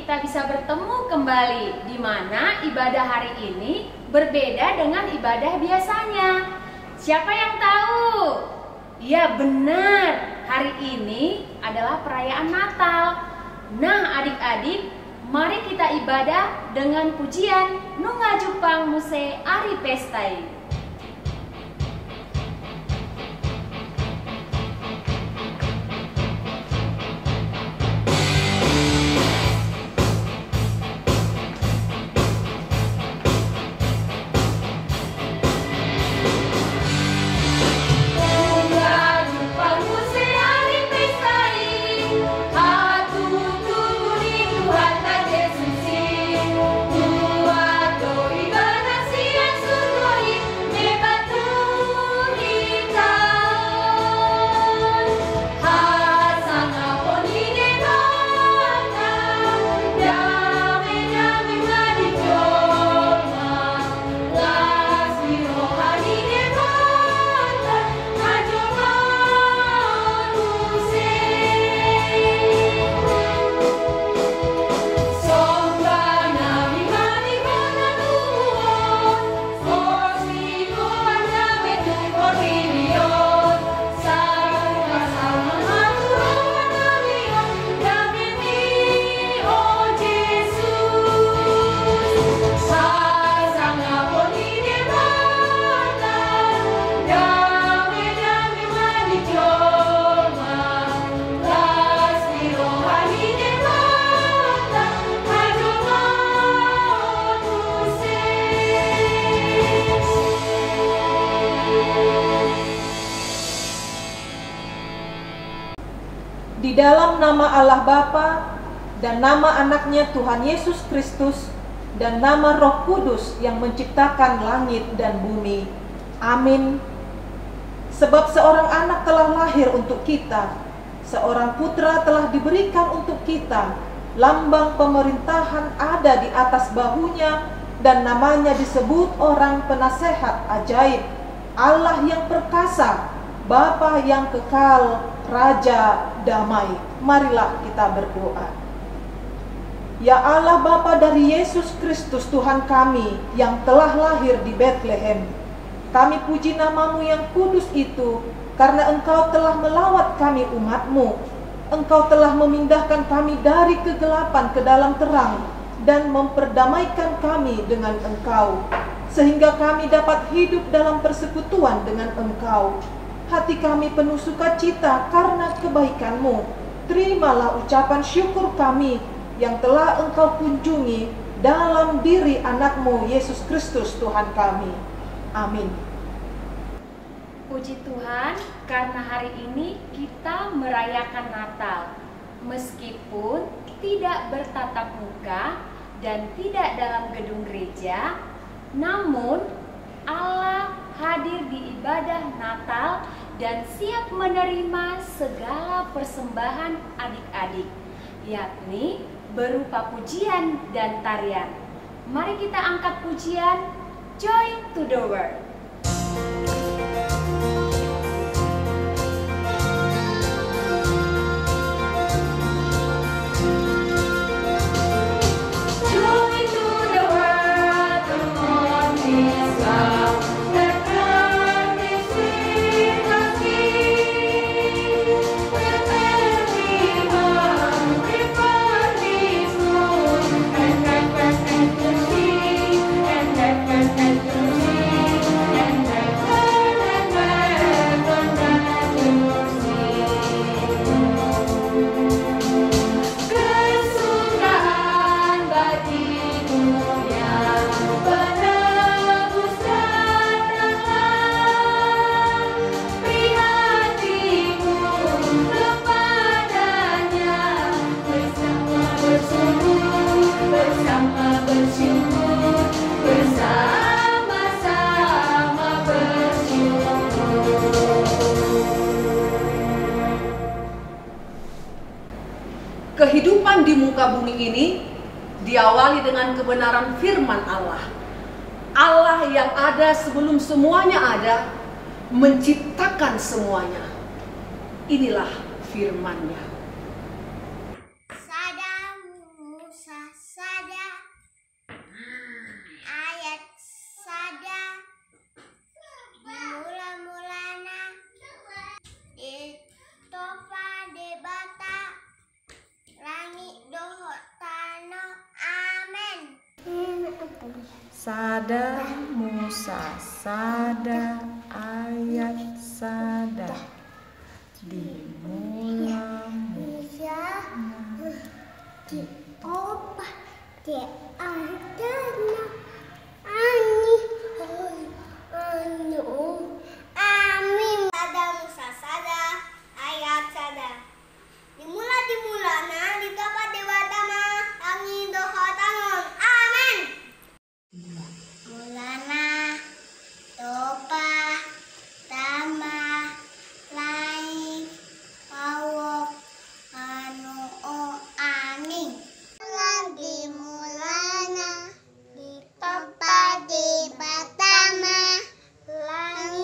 kita bisa bertemu kembali, di mana ibadah hari ini berbeda dengan ibadah biasanya. Siapa yang tahu? Ya benar, hari ini adalah perayaan Natal. Nah adik-adik, mari kita ibadah dengan pujian Nunga Jupang Muse Ari Pestai. Di dalam nama Allah Bapa dan nama anaknya Tuhan Yesus Kristus dan nama Roh Kudus yang menciptakan langit dan bumi. Amin. Sebab seorang anak telah lahir untuk kita, seorang putra telah diberikan untuk kita, lambang pemerintahan ada di atas bahunya, dan namanya disebut orang penasehat ajaib, Allah yang perkasa, Bapa yang kekal, Raja damai. Marilah kita berdoa. Ya Allah Bapa dari Yesus Kristus Tuhan kami yang telah lahir di Bethlehem, kami puji namamu yang kudus itu, karena engkau telah melawat kami umatmu. Engkau telah memindahkan kami dari kegelapan ke dalam terang dan memperdamaikan kami dengan engkau, sehingga kami dapat hidup dalam persekutuan dengan engkau. Hati kami penuh sukacita karena kebaikanmu. Terimalah ucapan syukur kami yang telah engkau kunjungi dalam diri anakmu Yesus Kristus Tuhan kami. Amin. Puji Tuhan, karena hari ini kita merayakan Natal. Meskipun tidak bertatap muka dan tidak dalam gedung gereja, namun Allah hadir di ibadah Natal dan siap menerima segala persembahan adik-adik, yakni berupa pujian dan tarian. Mari kita angkat pujian Joy to the World. Kehidupan di muka bumi ini diawali dengan kebenaran firman Allah. Allah yang ada sebelum semuanya ada, menciptakan semuanya. Inilah firman-Nya. Sada Musa sada ayat sada dimula-mulana itopa debata langit doho tano amen. Sada Musa sada ayat sada dimula Di opa di adana ani anu amin. Sada Musa sada ayat sada dimulana ditopa dewatama angin doho tangon amin. Mulana topa tama langit awok anu angin. Lagi mulana di topa di batama langit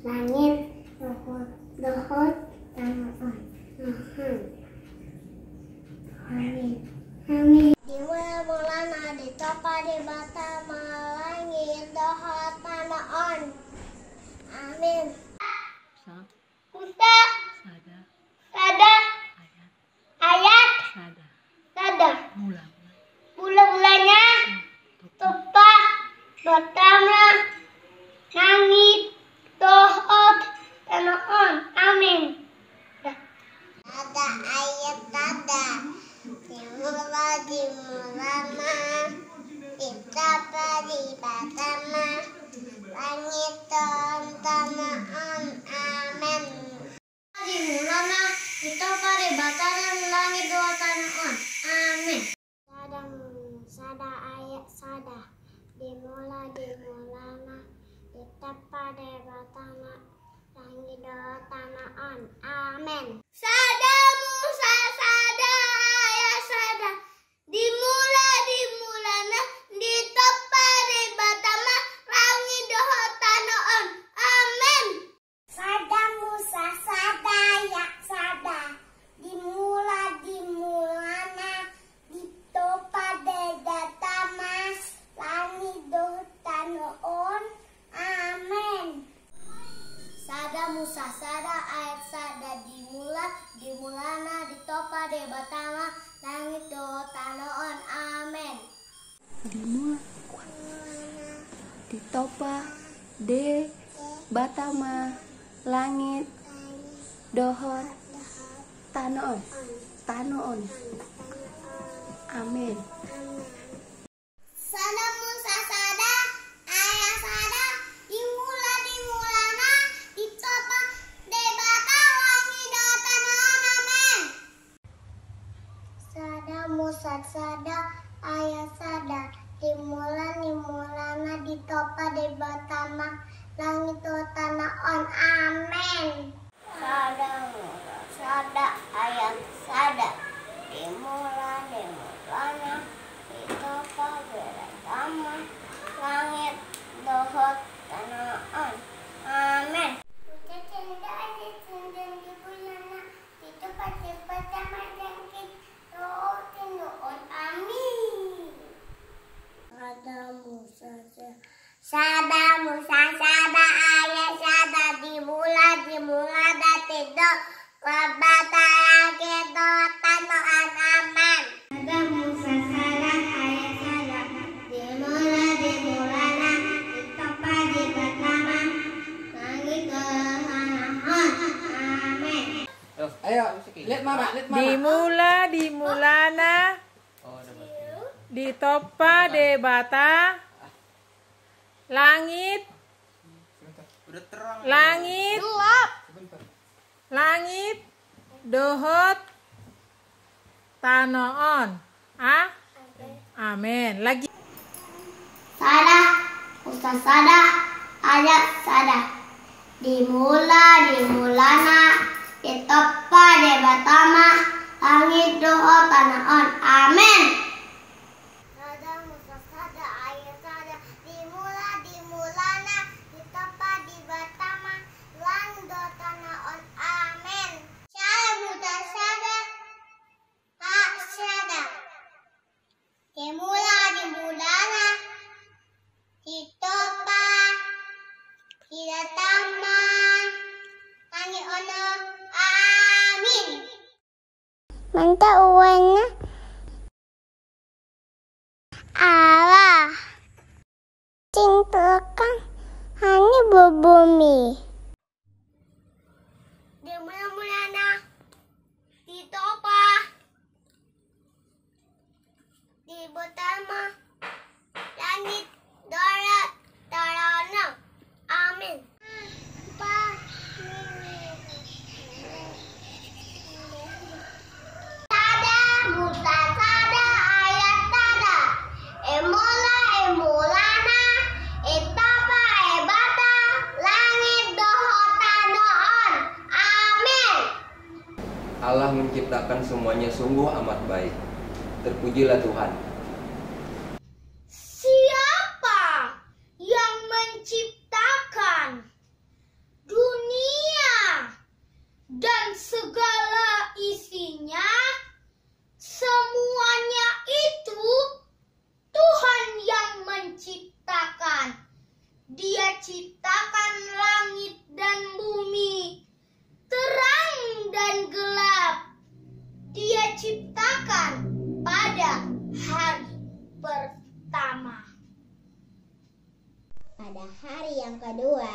langit dohot tanaon. Amin. Amin. Di mula-mulana di topa di batama langit dohot tanaon. Amin. Kusta sada ayat sada mula-mulanya topa batama langit dohot tanaon. Amin. Ada ayat ada dimulana ditapa di batama langit dohot tanaon. Amin. Dimulana ditapa di batama langit dohot tanaon. Amin. Sada ayat sada dimulana ditapa di batama langit dohot tanaon. Amin. Sada Musa sada ayat sada dimulana ditapa di batama langit dohot tanaon. Amin. Sada Musa sada ayat sada dimulana ditapa di batama langit dohot tanaon. Amin. Sada Musa sada ayat sada dimulana ditapa di batama langit dohot tanaon. Amin. Ditopa de batama langit dohot tanoon. Amin. Sada Musa sada ayat sada dimulana ditapa di batama langit dohot tanaon. Amin. Sada Musa sada ayat sada dimulana ditapa di batama langit dohot tanaon. Amin. Sada Musa sada ayat sada dimulana ditapa di batama langit dohot tanaon. Amin. Sada Musa sada ayat sada dimulana tidak wabata langit dohot tanaon. Amin. Sada Musa sada ayat sada dimulana ditapa di batama langit dohot tanaon. Amin. Ayo, lihat mama. Dimulana ditopa de bata langit dohot tanoon. Amin. Lagi. Sada Musa sada ayat sada dimulana ditapa di batama langit dohot tanaon. Amin. Sada Musa sada ayat sada dimulana ditapa di batama langit dohot tanaon. Amin. Sada Musa sada sada dimulana ditapa di batama langit ono. Amin. Manta uangnya Allah cintakan hanya bumi. Dia mulana ditopa di batama langit dohot tanaon. Amin. Sada Musa sada ayat sada emulana itapa ebata langit dohot tanaon. Amin. Allah menciptakan semuanya sungguh amat baik. Terpujilah Tuhan. Siapa yang menciptakan kedua,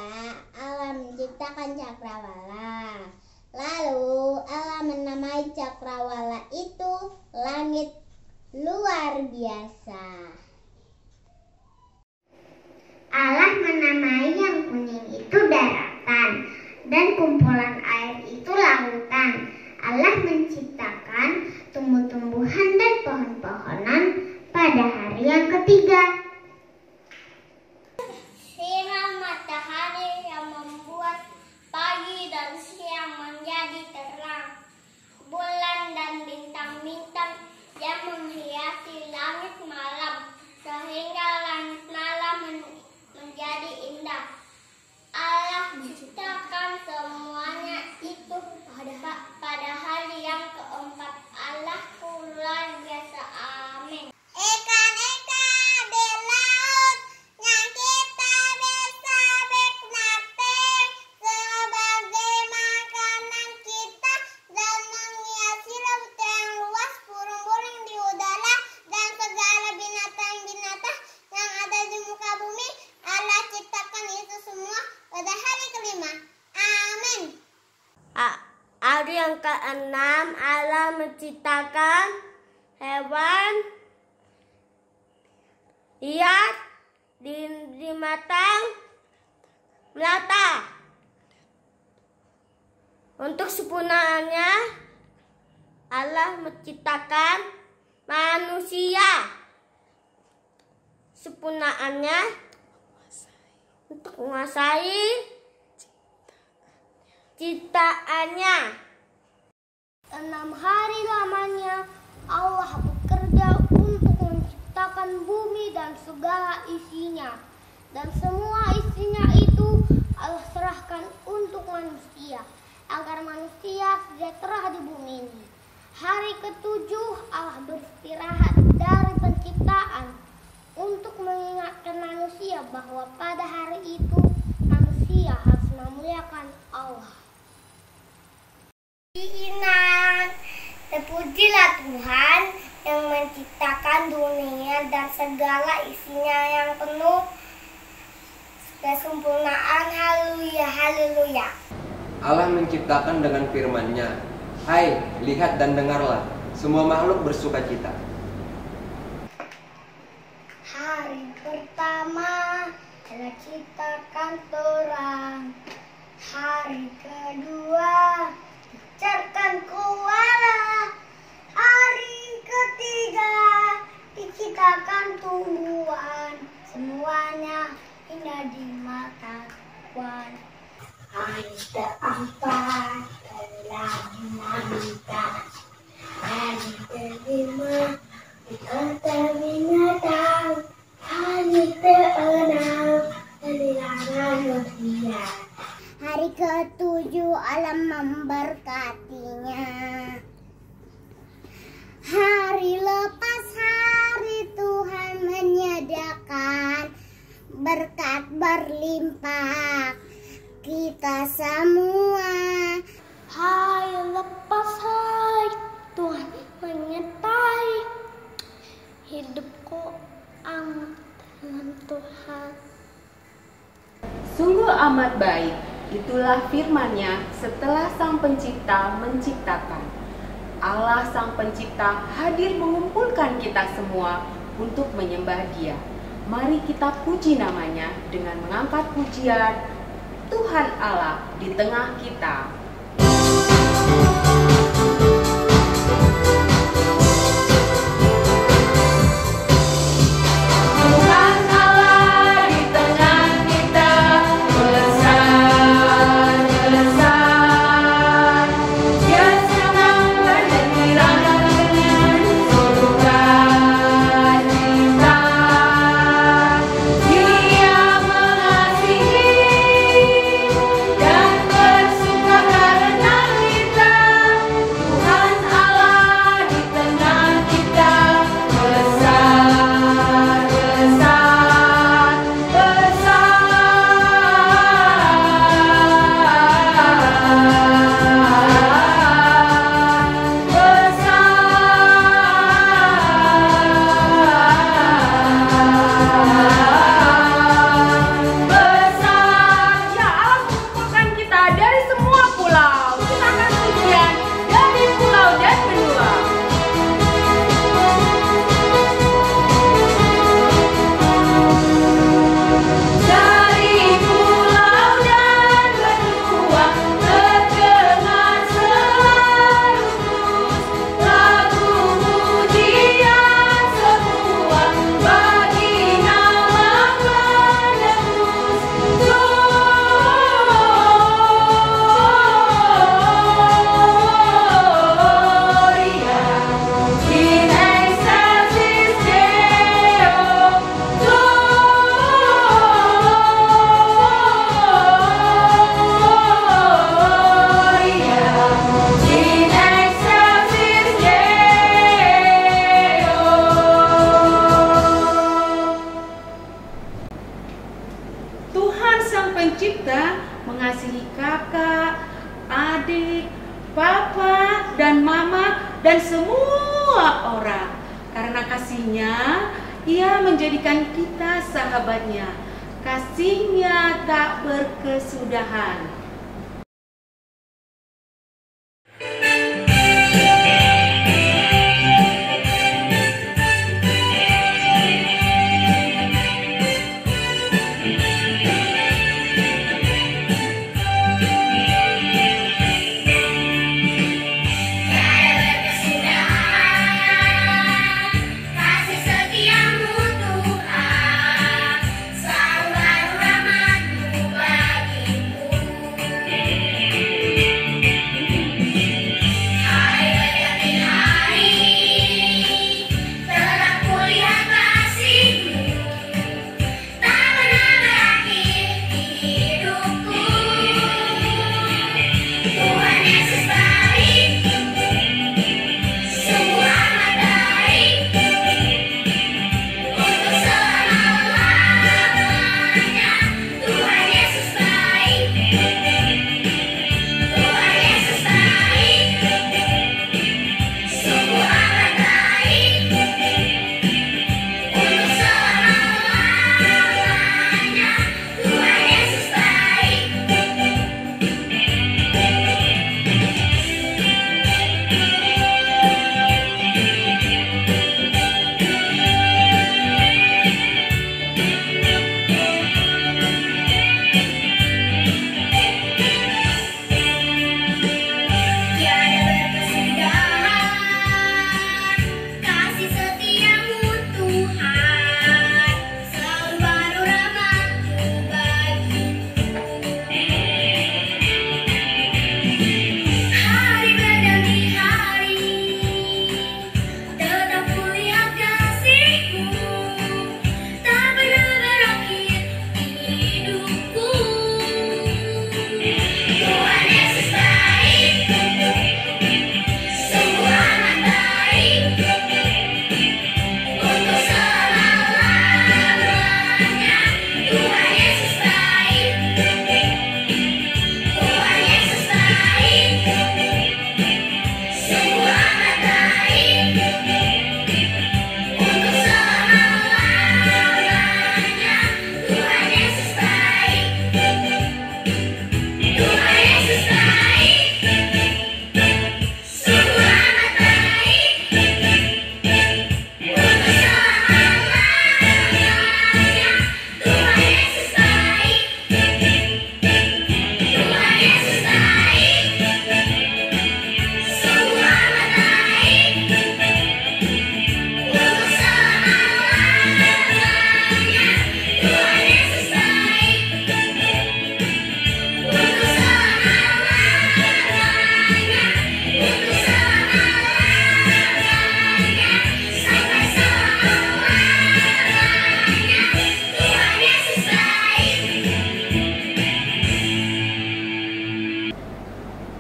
Allah menciptakan cakrawala. Lalu Allah menamai cakrawala itu langit luar biasa. Allah menamai yang kuning itu daratan dan kumpulan air itu lautan. Allah menciptakan tumbuh-tumbuhan dan pohon-pohonan pada hari yang ketiga. Sinar matahari yang membuat pagi dan siang menjadi terang. Bulan dan bintang-bintang yang menghiasi langit malam, sehingga langit malam menjadi indah. Allah menciptakan semuanya itu pada hari yang keempat. Allah luar biasa. Amin. Ikan-ikan di laut yang kita bisa nikmati sebagai makanan kita dan menghiasi laut yang luas, burung-burung di udara dan segala binatang-binatang yang ada di muka bumi. Allah ciptakan itu semua pada hari kelima. Amin. Hari yang keenam, Allah menciptakan hewan liar di matang melata. Untuk sempurnaannya, Allah menciptakan manusia. Sempurnaannya untuk menguasai ciptaannya. 6 hari lamanya Allah bekerja untuk menciptakan bumi dan segala isinya. Dan semua isinya itu Allah serahkan untuk manusia, agar manusia sejahtera di bumi ini. Hari ke-7 Allah beristirahat dari penciptaan untuk mengingatkan manusia bahwa pada hari itu manusia harus memuliakan Allah. Terpujilah Tuhan yang menciptakan dunia dan segala isinya yang penuh kesempurnaan. Haleluya, haleluya. Allah menciptakan dengan firman-Nya. Hai, lihat dan dengarlah, semua makhluk bersukacita. Hari pertama Allah ciptakan orang. Hari kedua diciptakan koala. Hari ketiga diciptakan tumbuhan. Semuanya indah di mata Tuhan. Hari keempat telah dinamikan. Hari kelima dikata binatang. Hari keenam kehilangan manusia. Hari ke-7 Allah memberkatinya. Hari lepas hari Tuhan menyediakan berkat berlimpah kita semua. Hari lepas hari Tuhan menyertai hidupku amat dengan Tuhan. Sungguh amat baik, itulah firman-Nya setelah Sang Pencipta menciptakan. Allah Sang Pencipta hadir mengumpulkan kita semua untuk menyembah Dia. Mari kita puji namanya dengan mengangkat pujian Tuhan Allah di tengah kita. Dia mengasihi dan bersuka mengasihi kakak, adik, papa, dan mama, dan semua orang. Karena kasihnya, ia menjadikan kita sahabatnya. Kasihnya tak berkesudahan.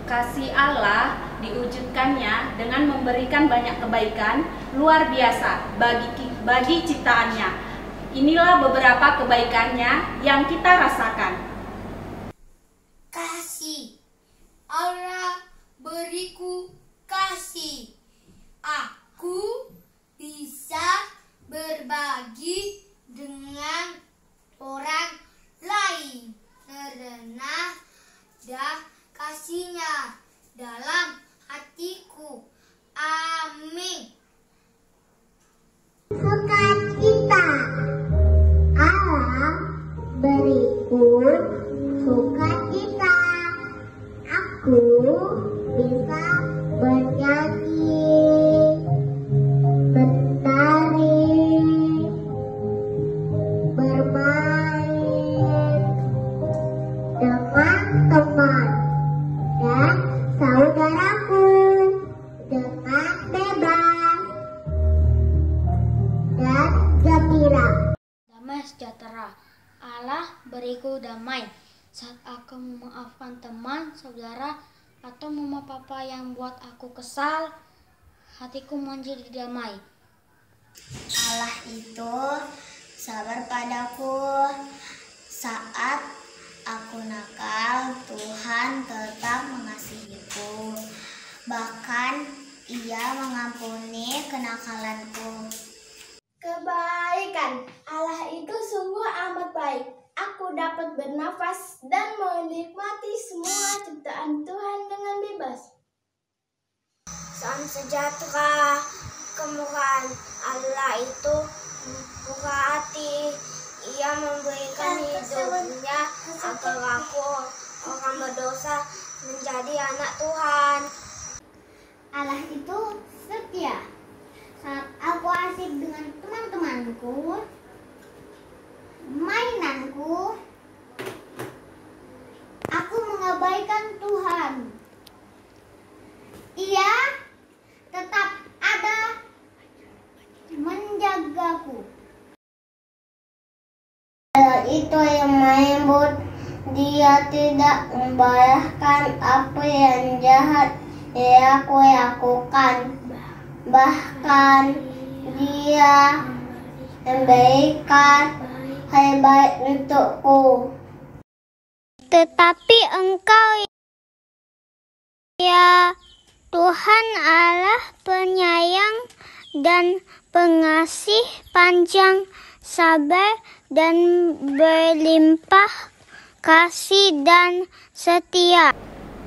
Kasih Allah diwujudkannya dengan memberikan banyak kebaikan luar biasa bagi ciptaannya. Inilah beberapa kebaikannya yang kita rasakan. Kasih. Allah beriku kasih. Aku bisa berbagi dengan orang lain karena ada kasihnya dalam hatiku. Amin. Sukacita. Allah beriku sukacita. Aku bisa bernyanyi, bertari, bermain dengan teman dan saudaraku dengan bebas dan gembira. Damai sejahtera. Allah beriku damai saat aku memaafkan teman, saudara, atau mama papa yang buat aku kesal. Hatiku menjadi damai. Allah itu sabar padaku saat aku nakal, Tuhan tetap mengasihiku. Bahkan Ia mengampuni kenakalanku. Kebaikan Allah itu sungguh amat baik. Aku dapat bernafas dan menikmati semua ciptaan Tuhan dengan bebas. Sang sejahtera kemurahan Allah itu buka hati. Ia memberikan hidupnya agar aku orang berdosa menjadi anak Tuhan. Allah itu setia. Saat aku asik dengan teman-temanku, mainanku, aku mengabaikan Tuhan. Ia tetap ada menjagaku. Allah itu yang menyebut, Dia tidak membalaskan apa yang jahat yang aku lakukan. Bahkan Dia memberikan hal baik untukku. Tetapi Engkau, ya Tuhan Allah penyayang dan pengasih, panjang sabar dan berlimpah kasih dan setia.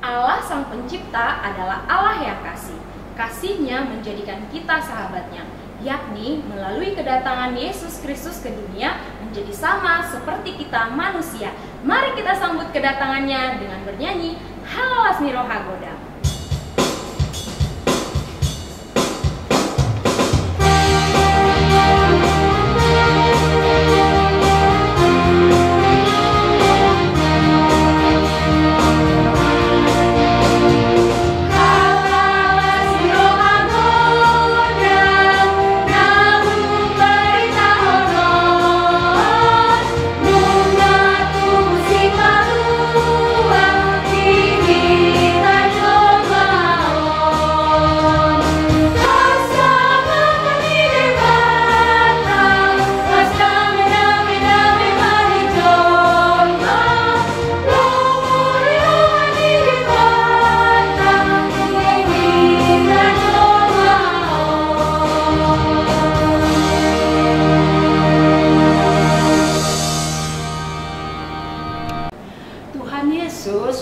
Allah Sang Pencipta adalah Allah yang kasih. Kasih-Nya menjadikan kita sahabatnya, yakni melalui kedatangan Yesus Kristus ke dunia menjadi sama seperti kita manusia. Mari kita sambut kedatangannya dengan bernyanyi Halo Lasmi Rohagoda.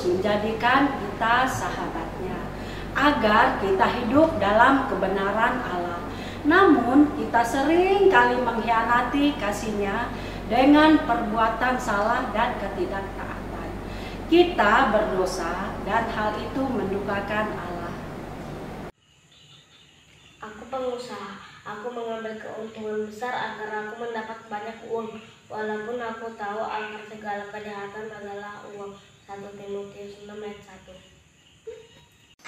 Menjadikan kita sahabatnya agar kita hidup dalam kebenaran Allah. Namun kita sering kali mengkhianati kasih-Nya dengan perbuatan salah dan ketidaktaatan. Kita berdosa dan hal itu mendukakan Allah. Aku pengusaha, aku mengambil keuntungan besar agar aku mendapat banyak uang, walaupun aku tahu akar segala kejahatan adalah uang. 1 Timotius 6 ayat 1.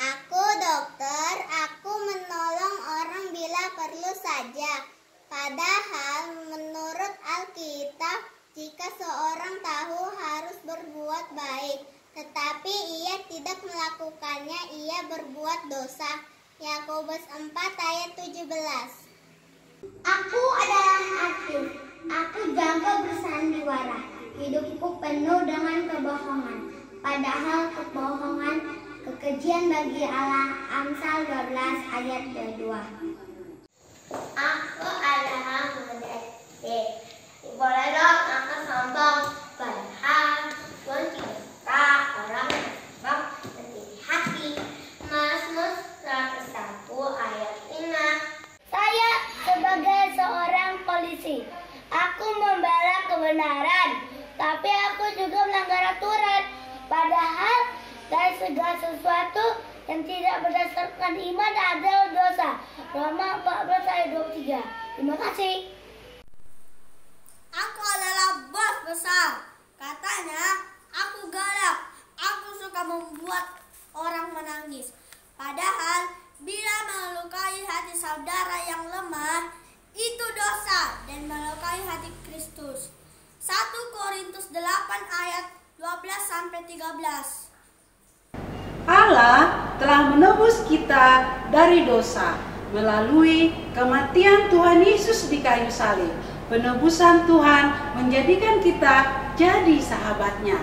Aku dokter, aku menolong orang bila perlu saja. Padahal menurut Alkitab, jika seorang tahu harus berbuat baik, tetapi ia tidak melakukannya, ia berbuat dosa. Yakobus 4 ayat 17. Aku adalah aktif, aku jago bersandiwara. Hidupku penuh dengan kebohongan, padahal kebohongan kekejian bagi Allah. Amsal 12 ayat 2. Aku adalah modeste, boleh dong aku sombong, padahal pun kita orang sebab sedih hati. Mazmur 101 ayat 5. Saya sebagai seorang polisi, aku membela kebenaran, tapi aku juga melanggar aturan. Padahal dari segala sesuatu yang tidak berdasarkan iman adalah dosa. Roma 14 ayat 23. Terima kasih. Aku adalah bos besar. Katanya aku galak. Aku suka membuat orang menangis. Padahal bila melukai hati saudara yang lemah, itu dosa dan melukai hati Kristus. 1 Korintus 8 ayat 12-13. Allah telah menebus kita dari dosa melalui kematian Tuhan Yesus di kayu salib. Penebusan Tuhan menjadikan kita jadi sahabatnya.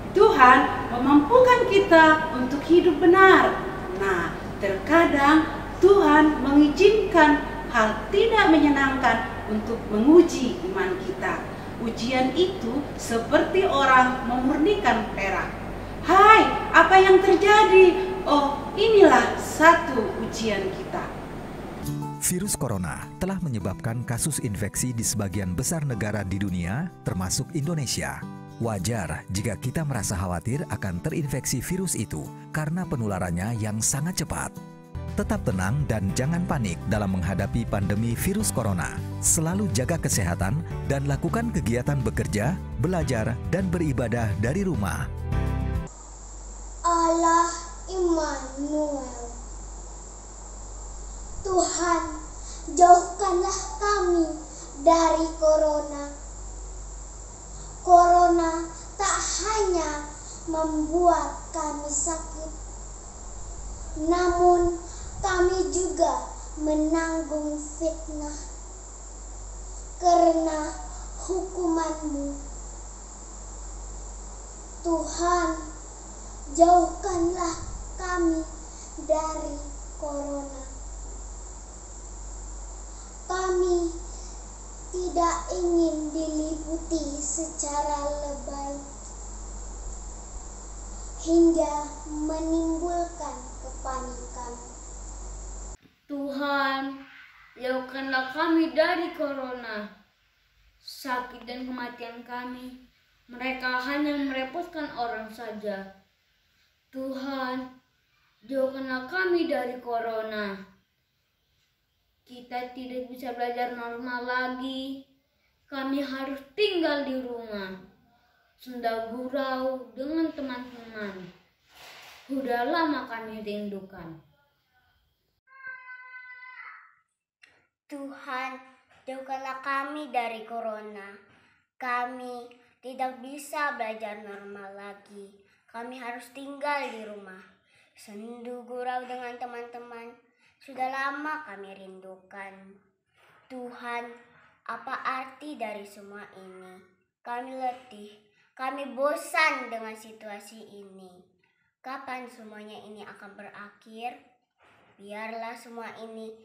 Tuhan memampukan kita untuk hidup benar. Nah, terkadang Tuhan mengizinkan hal tidak menyenangkan untuk menguji iman kita. Ujian itu seperti orang memurnikan perak. Hai, apa yang terjadi? Oh, inilah satu ujian kita. Virus corona telah menyebabkan kasus infeksi di sebagian besar negara di dunia, termasuk Indonesia. Wajar jika kita merasa khawatir akan terinfeksi virus itu karena penularannya yang sangat cepat. Tetap tenang dan jangan panik dalam menghadapi pandemi virus corona. Selalu jaga kesehatan dan lakukan kegiatan bekerja, belajar, dan beribadah dari rumah. Allah Immanuel. Tuhan, jauhkanlah kami dari corona. Corona tak hanya membuat kami sakit, namun kami juga menanggung fitnah karena hukuman-Mu. Tuhan, jauhkanlah kami dari corona. Kami tidak ingin diliputi secara lebay hingga menimbulkan kepanikan. Tuhan, jauhkanlah kami dari corona. Sakit dan kematian kami, mereka hanya merepotkan orang saja. Tuhan, jauhkanlah kami dari corona. Kita tidak bisa belajar normal lagi. Kami harus tinggal di rumah, senda gurau dengan teman-teman. Sudah lama kami rindukan. Tuhan, jauhkanlah kami dari corona. Kami tidak bisa belajar normal lagi. Kami harus tinggal di rumah, sendu gurau dengan teman-teman. Sudah lama kami rindukan. Tuhan, apa arti dari semua ini? Kami letih, kami bosan dengan situasi ini. Kapan semuanya ini akan berakhir? Biarlah semua ini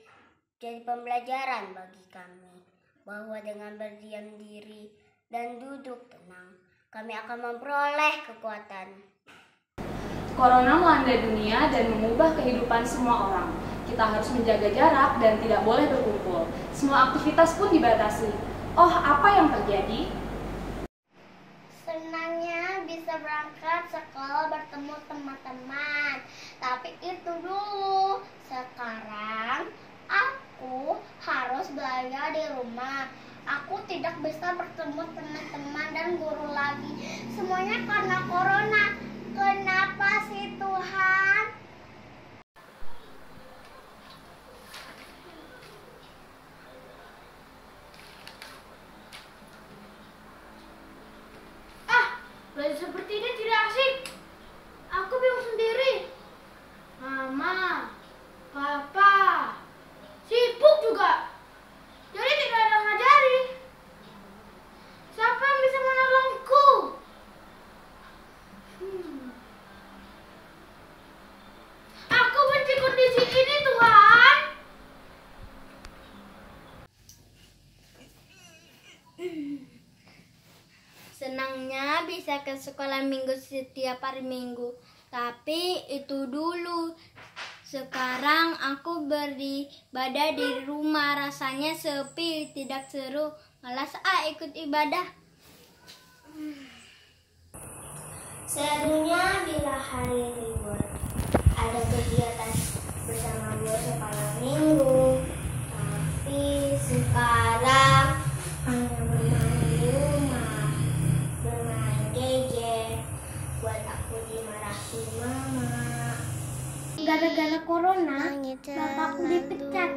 jadi pembelajaran bagi kami, bahwa dengan berdiam diri dan duduk tenang, kami akan memperoleh kekuatan. Corona melanda dunia dan mengubah kehidupan semua orang. Kita harus menjaga jarak dan tidak boleh berkumpul. Semua aktivitas pun dibatasi. Oh, apa yang terjadi? Senangnya bisa berangkat sekolah bertemu teman-teman. Tapi itu dulu. Sekarang aku harus belajar di rumah. Aku tidak bisa bertemu teman-teman dan guru lagi. Semuanya karena corona. Kenapa sih Tuhan? Belajar seperti ini tidak asik. Aku bingung sendiri. Mama, Papa, sibuk juga. Jadi tidak ada yang ngajari. Siapa yang bisa menolongku? Aku benci kondisi ini, Tuhan. Senangnya bisa ke sekolah minggu setiap hari Minggu. Tapi itu dulu. Sekarang aku beribadah di rumah. Rasanya sepi, tidak seru. Malas ikut ibadah. Serunya bila hari libur. Ada kegiatan bersama guru sekolah minggu. Tapi sekarang hanya bermain di rumah. Bermain gadget. Buat aku dimarahi mama. Gara-gara corona, bapakku dipecat.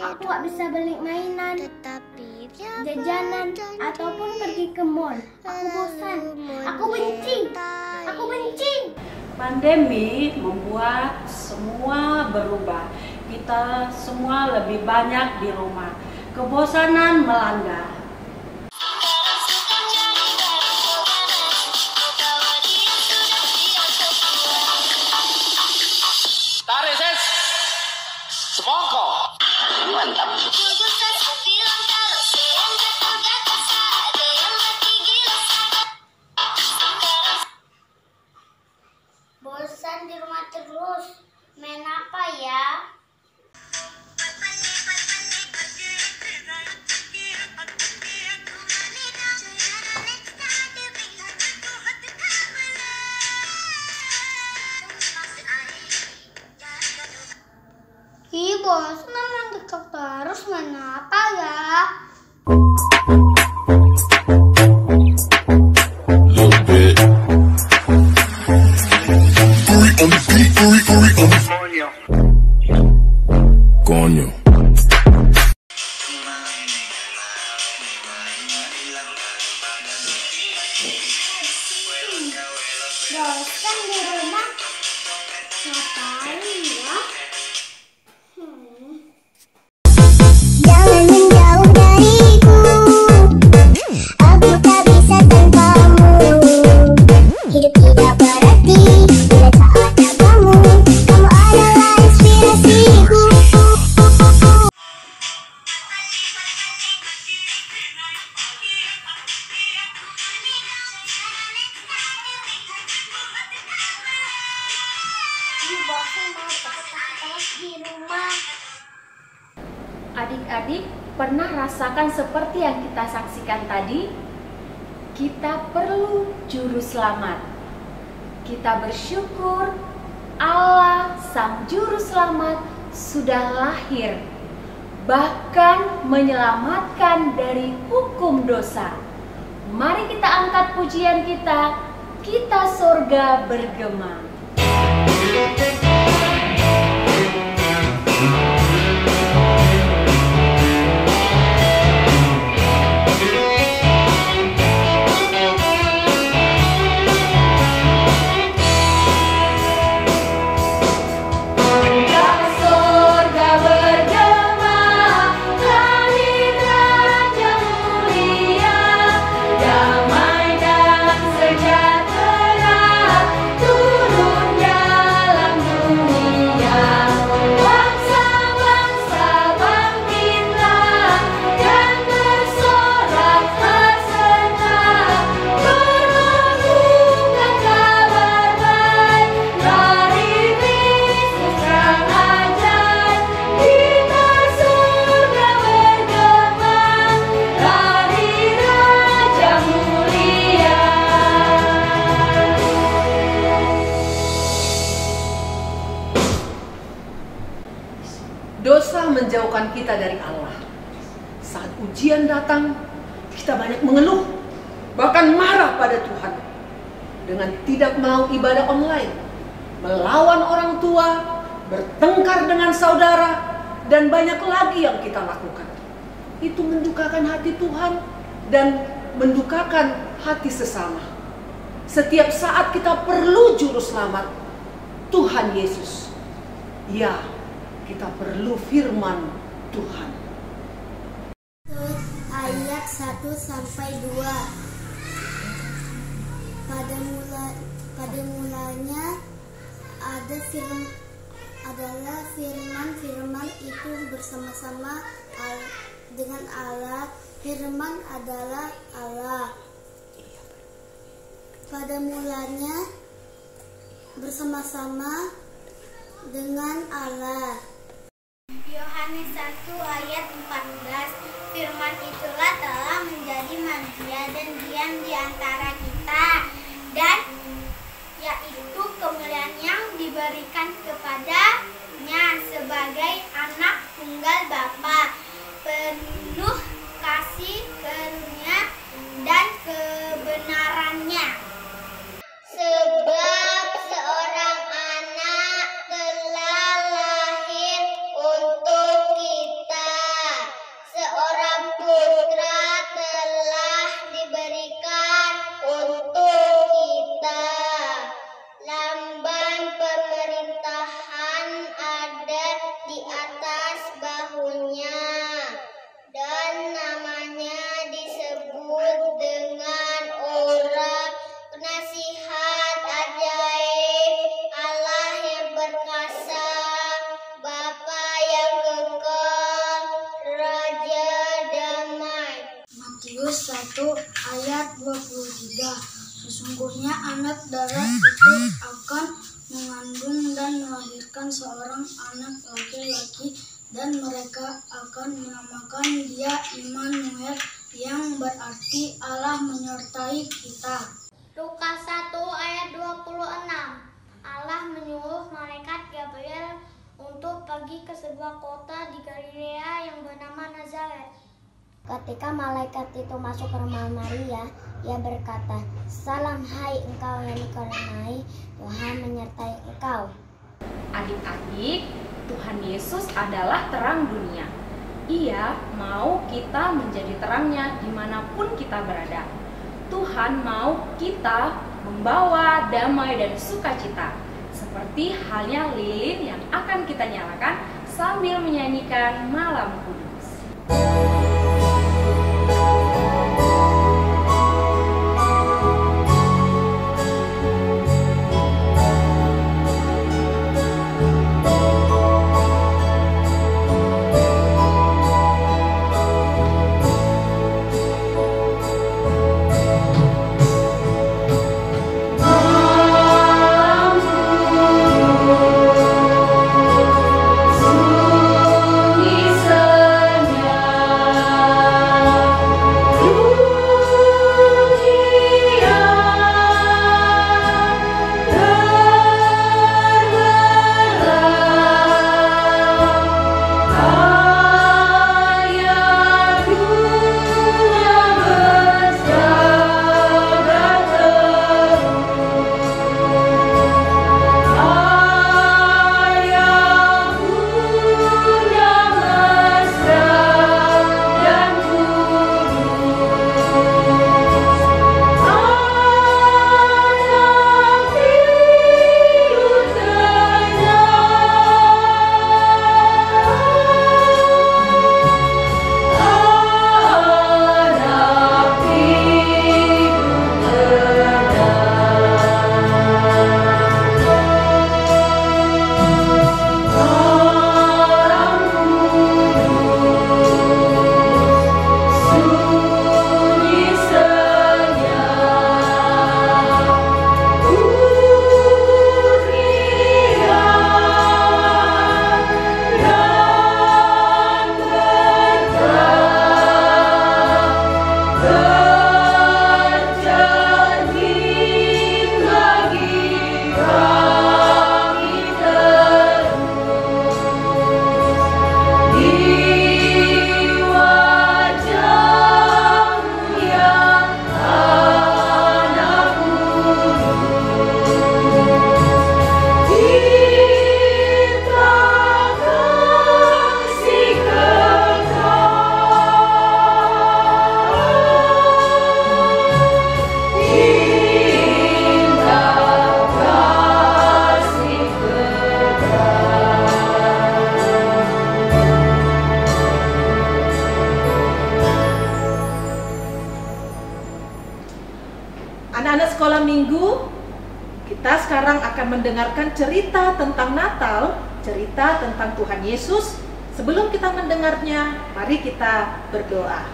Aku gak bisa beli mainan, jajanan, ataupun pergi ke mall. Aku bosan. Aku benci. Aku benci. Pandemi membuat semua berubah. Kita semua lebih banyak di rumah. Kebosanan melanda. semangka. Mantap. Bosan di rumah terus. Main apa ya? Ih, bosan main TikTok terus. Main apa ya? Coño. Bosan di rumah. Ngapain ya? Jangan menjauh dariku, aku tak bisa tanpamu. Hidup tidak berarti bila tak ada kamu. Kamu adalah inspirasiku. Bosan mau terus di rumah. Adik-adik pernah rasakan seperti yang kita saksikan tadi? Kita perlu juru selamat. Kita bersyukur Allah Sang Juru Selamat sudah lahir, bahkan menyelamatkan dari hukum dosa. Mari kita angkat pujian kita surga bergema. Dosa menjauhkan kita dari Allah. Saat ujian datang, kita banyak mengeluh, bahkan marah pada Tuhan. Dengan tidak mau ibadah online, melawan orang tua, bertengkar dengan saudara, dan banyak lagi yang kita lakukan. Itu mendukakan hati Tuhan dan mendukakan hati sesama. Setiap saat kita perlu juru selamat, Tuhan Yesus. Ya, kita perlu firman Tuhan. Ayat 1-2. Pada mulanya adalah firman itu bersama-sama dengan Allah. Firman adalah Allah. Pada mulanya bersama-sama dengan Allah. Yohanes 1 ayat 14. Firman itulah telah menjadi manusia dan diam di antara kita, dan yaitu kemuliaan yang diberikan kepadanya sebagai anak tunggal Bapa, penuh kasih, karunia, dan kebenarannya. Sebab seorang anak telah lahir untuk kita, seorang putra telah diberikan untuk kita. Lambang pemerintahan ada di atas bahunya, dan namanya disebut dengan orang penasihat ajaib, Allah yang perkasa, Bapa yang anak darah itu akan mengandung dan melahirkan seorang anak laki-laki, dan mereka akan menamakan dia Immanuel, yang berarti Allah menyertai kita. Lukas 1 ayat 26. Allah menyuruh malaikat Gabriel untuk pergi ke sebuah kota di Galilea yang bernama Nazaret. Ketika malaikat itu masuk ke rumah Maria, ia berkata, "Salam hai engkau yang dikaruniai, Tuhan menyertai engkau." Adik-adik, Tuhan Yesus adalah terang dunia. Ia mau kita menjadi terangnya dimanapun kita berada. Tuhan mau kita membawa damai dan sukacita, seperti halnya lilin yang akan kita nyalakan sambil menyanyikan Malam Kudus. Anak-anak sekolah minggu, kita sekarang akan mendengarkan cerita tentang Natal, cerita tentang Tuhan Yesus. Sebelum kita mendengarnya, mari kita berdoa.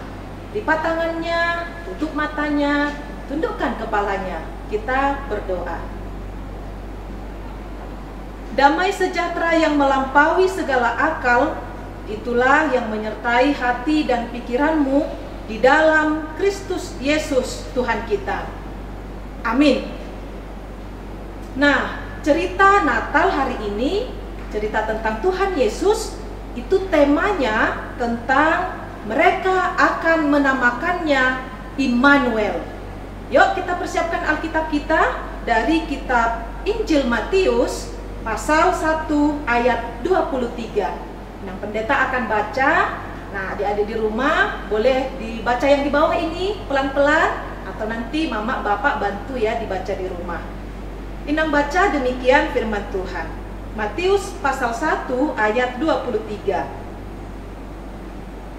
Lipat tangannya, tutup matanya, tundukkan kepalanya. Kita berdoa. Damai sejahtera yang melampaui segala akal, itulah yang menyertai hati dan pikiranmu di dalam Kristus Yesus Tuhan kita. Amin. Nah, cerita Natal hari ini, cerita tentang Tuhan Yesus, itu temanya tentang mereka akan menamakannya Immanuel. Yuk kita persiapkan Alkitab kita dari kitab Injil Matius pasal 1 ayat 23. Nah, pendeta akan baca. Nah, adik-adik di rumah boleh dibaca yang di bawah ini pelan-pelan, atau nanti mama bapak bantu ya dibaca di rumah. Inang baca demikian firman Tuhan. Matius pasal 1 ayat 23.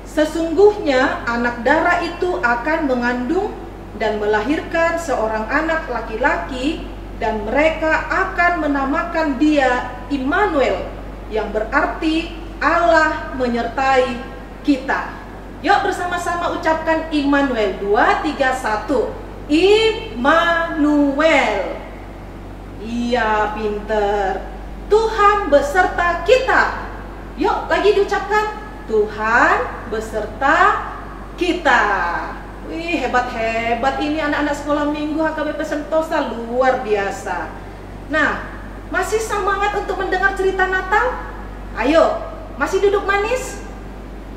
Sesungguhnya anak darah itu akan mengandung dan melahirkan seorang anak laki-laki, dan mereka akan menamakan dia Immanuel, yang berarti Allah menyertai kita. Yuk bersama-sama ucapkan Immanuel. 2, 3, 1. Immanuel. Iya, pinter. Tuhan beserta kita. Yuk, lagi diucapkan. Tuhan beserta kita. Wih, hebat-hebat ini anak-anak sekolah minggu HKBP Sentosa, luar biasa. Nah, masih semangat untuk mendengar cerita Natal? Ayo, masih duduk manis?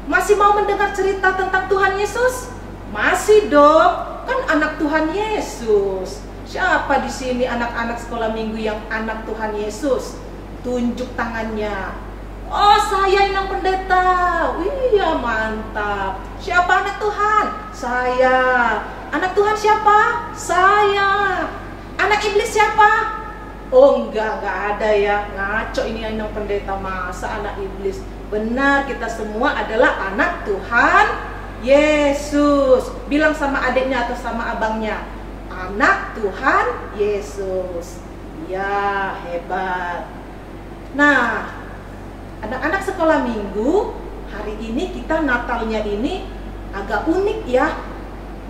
Masih mau mendengar cerita tentang Tuhan Yesus? Masih dong, kan anak Tuhan Yesus. Siapa di sini anak-anak sekolah minggu yang anak Tuhan Yesus? Tunjuk tangannya. Oh, saya Inang Pendeta. Wih, ya mantap. Siapa anak Tuhan? Saya. Anak Tuhan siapa? Saya. Anak iblis siapa? Oh, enggak ada ya. Ngaco ini Inang Pendeta, masa anak iblis. Benar, kita semua adalah anak Tuhan Yesus. Bilang sama adiknya atau sama abangnya, anak Tuhan Yesus. Ya, hebat. Nah, anak-anak sekolah minggu, hari ini kita Natalnya ini agak unik ya.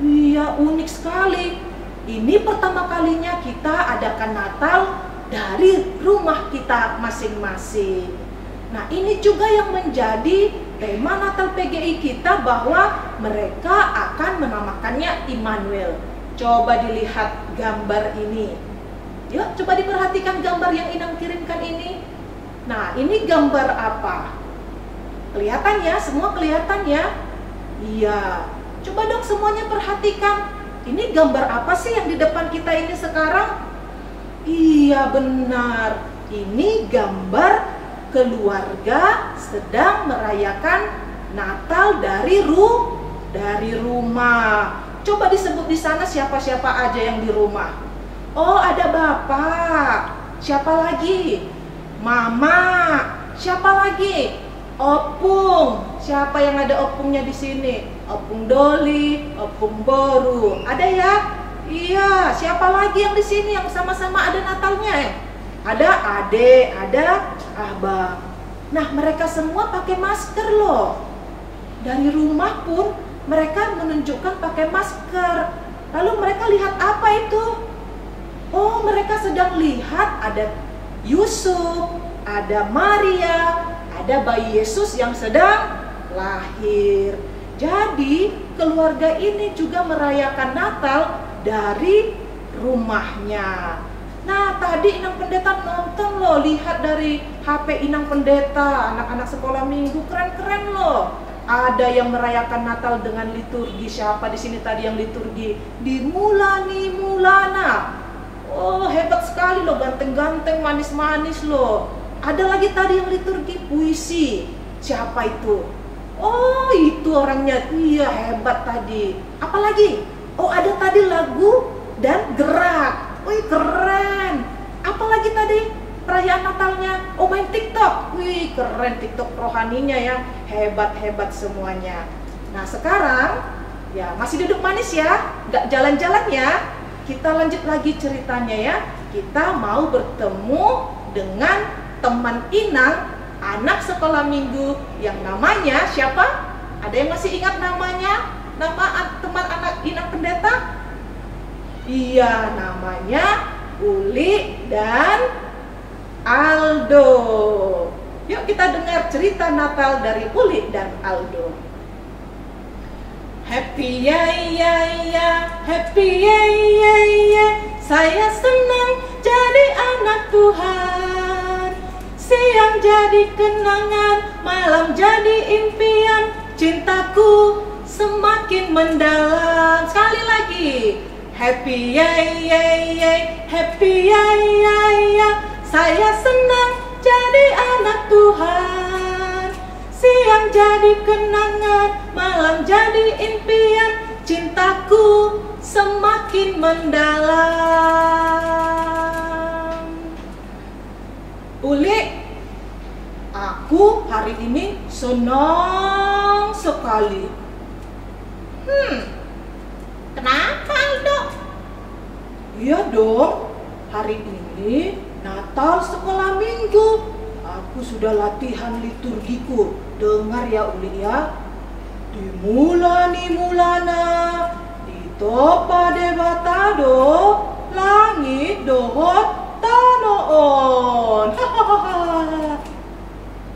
Iya, unik sekali. Ini pertama kalinya kita adakan Natal dari rumah kita masing-masing. Nah, ini juga yang menjadi tema Natal PGI kita, bahwa mereka akan menamakannya Immanuel. Coba dilihat gambar ini. Yuk, coba diperhatikan gambar yang Inang kirimkan ini. Nah, ini gambar apa? Kelihatan ya? Semua kelihatan ya? Iya. Coba dong semuanya perhatikan. Ini gambar apa sih yang di depan kita ini sekarang? Iya, benar. Ini gambar keluarga sedang merayakan Natal dari rumah. Coba disebut di sana siapa-siapa aja yang di rumah. Oh, ada bapak. Siapa lagi? Mama. Siapa lagi? Opung. Siapa yang ada opungnya di sini? Opung Doli, Opung Boru. Ada ya? Iya. Siapa lagi yang di sini yang sama-sama ada Natalnya? Ada Ade, ada Abang. Nah, mereka semua pakai masker loh. Dari rumah pun mereka menunjukkan pakai masker. Lalu mereka lihat apa itu? Oh, mereka sedang lihat ada Yusuf, ada Maria, ada bayi Yesus yang sedang lahir. Jadi keluarga ini juga merayakan Natal dari rumahnya. Nah, tadi Inang Pendeta nonton loh, lihat dari HP Inang Pendeta, anak-anak sekolah minggu, keren-keren loh. Ada yang merayakan Natal dengan liturgi. Siapa di sini tadi yang liturgi? Di Mulani Mulana. Oh, hebat sekali loh, ganteng-ganteng, manis-manis loh. Ada lagi tadi yang liturgi puisi. Siapa itu? Oh, itu orangnya. Iya, hebat tadi. Apalagi? Oh, ada tadi lagu dan gerak. Wih, keren. Apalagi tadi perayaan Natalnya? Oh, main TikTok. Wih, keren TikTok rohaninya ya. Hebat-hebat semuanya. Nah, sekarang ya masih duduk manis ya, nggak jalan-jalan ya. Kita lanjut lagi ceritanya ya. Kita mau bertemu dengan teman Inang, anak sekolah minggu yang namanya siapa? Ada yang masih ingat namanya? Nama teman anak Inang Pendeta? Iya, namanya Uli dan Aldo. Yuk kita dengar cerita Natal dari Uli dan Aldo. Happy ya ya ya, happy ya ya ya. Saya senang jadi anak Tuhan. Siang jadi kenangan, malam jadi impian. Cintaku semakin mendalam. Sekali lagi. Happy ya ya ya, happy ya ya ya. Saya senang jadi anak Tuhan. Siang jadi kenangan, malam jadi impian. Cintaku semakin mendalam. Uli, aku hari ini senang sekali. Kenapa, Aldo? Iya dong, hari ini Natal sekolah minggu. Aku sudah latihan liturgiku. Dengar ya Uli ya. Di Mulani Mulana, di Topa debatado, langit dohot tanoon.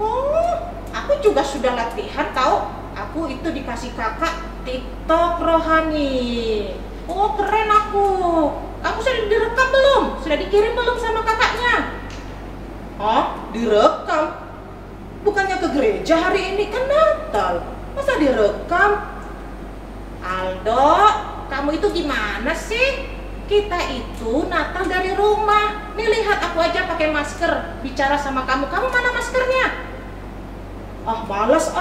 Oh, aku juga sudah latihan tahu. Aku itu dikasih kakak TikTok rohani. Oh, keren aku. Kamu sudah direkam belum? Sudah dikirim belum sama kakaknya? Oh, direkam? Bukannya ke gereja hari ini, kan Natal. Masa direkam? Aldo, kamu itu gimana sih? Kita itu Natal dari rumah. Nih lihat, aku aja pakai masker bicara sama kamu. Kamu mana maskernya? Ah, malas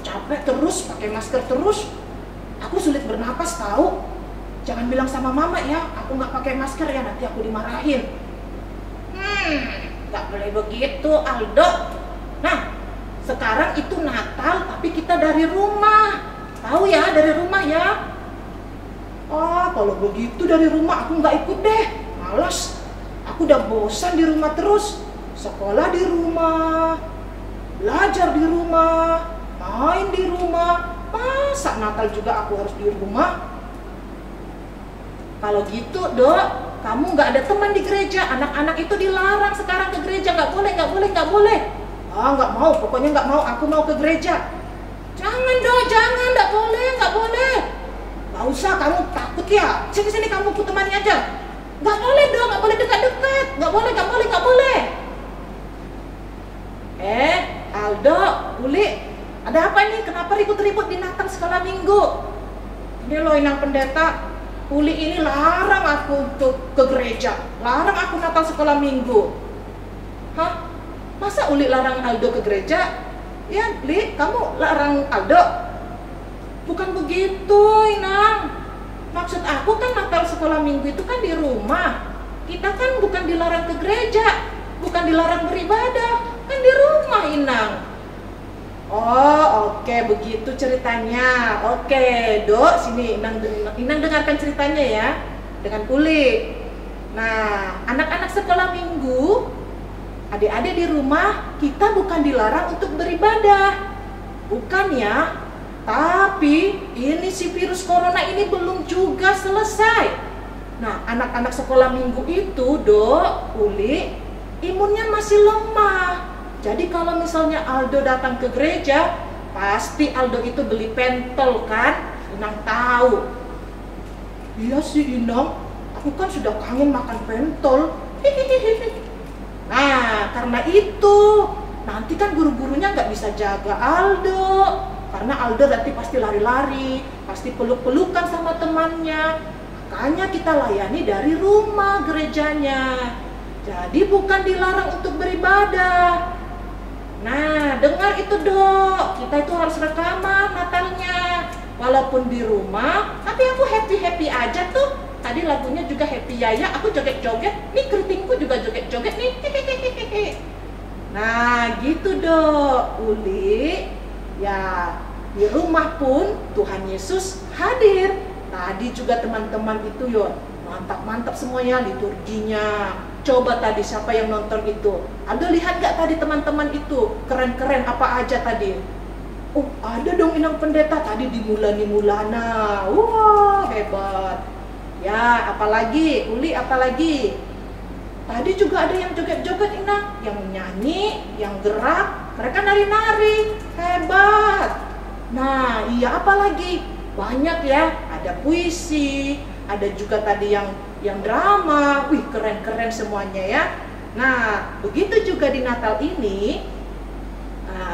capek terus pakai masker terus. Aku sulit bernapas tahu. Jangan bilang sama mama ya, aku nggak pakai masker ya, nanti aku dimarahin. Nggak boleh begitu, Aldo. Nah, sekarang itu Natal, tapi kita dari rumah. Tahu ya, dari rumah ya. Kalau begitu dari rumah aku nggak ikut deh. Malas. Aku udah bosan di rumah terus. Sekolah di rumah, belajar di rumah, main di rumah. Masa Natal juga aku harus di rumah? Kalau gitu, Dok, kamu nggak ada teman di gereja. Anak-anak itu dilarang sekarang ke gereja. Nggak boleh. Nggak mau. Pokoknya nggak mau. Aku mau ke gereja. Jangan, Dok, jangan. Nggak boleh. Nggak usah, kamu takut ya. Sini kamu ku temani aja. Nggak boleh, Dok. Nggak boleh dekat-dekat. Nggak boleh. Aldo, Uli, ada apa nih? Kenapa ribut-ribut di Natal sekolah minggu? Ini loh, Inang Pendeta. Uli ini larang aku untuk ke gereja, larang aku Natal sekolah minggu. Hah? Masa Uli larang Aldo ke gereja? Ya, Li, kamu larang Aldo? Bukan begitu, Inang. Maksud aku kan Natal sekolah minggu itu kan di rumah. Kita kan bukan dilarang ke gereja, bukan dilarang beribadah, kan di rumah, Inang. Oh, oke, begitu ceritanya. Oke, Dok, sini Inang dengarkan ceritanya ya, dengan Uli. Nah, anak-anak sekolah minggu, adik-adik di rumah, kita bukan dilarang untuk beribadah. Bukan ya, tapi ini si virus corona ini belum juga selesai. Nah, anak-anak sekolah minggu itu, Dok, Uli, imunnya masih lemah. Jadi kalau misalnya Aldo datang ke gereja, pasti Aldo itu beli pentol kan? Inang tahu. Iya sih, Inang, aku kan sudah kangen makan pentol. Nah, karena itu nanti kan guru-gurunya nggak bisa jaga Aldo, karena Aldo nanti pasti lari-lari, pasti peluk-pelukan sama temannya. Makanya kita layani dari rumah gerejanya. Jadi bukan dilarang untuk beribadah. Nah, dengar itu, Dok, kita itu harus rekaman Natalnya. Walaupun di rumah, tapi aku happy-happy aja tuh. Tadi lagunya juga Happy Yaya, aku joget-joget. Nih keritingku juga joget-joget nih. Nah, gitu, Dok. Uli, ya di rumah pun Tuhan Yesus hadir. Tadi juga teman-teman itu yo, mantap-mantap semuanya liturginya. Coba tadi siapa yang nonton itu? Anda lihat gak tadi teman-teman itu? Keren-keren apa aja tadi? Oh, ada dong Inang Pendeta tadi di Mulana. Wah, hebat. Ya, apalagi? Uli, apalagi? Tadi juga ada yang joget-joget, Inang. Yang nyanyi, yang gerak. Mereka nari-nari. Hebat. Nah, iya, apalagi? Banyak ya. Ada puisi. Ada juga tadi yang drama. Wih, keren-keren semuanya ya. Nah, begitu juga di Natal ini,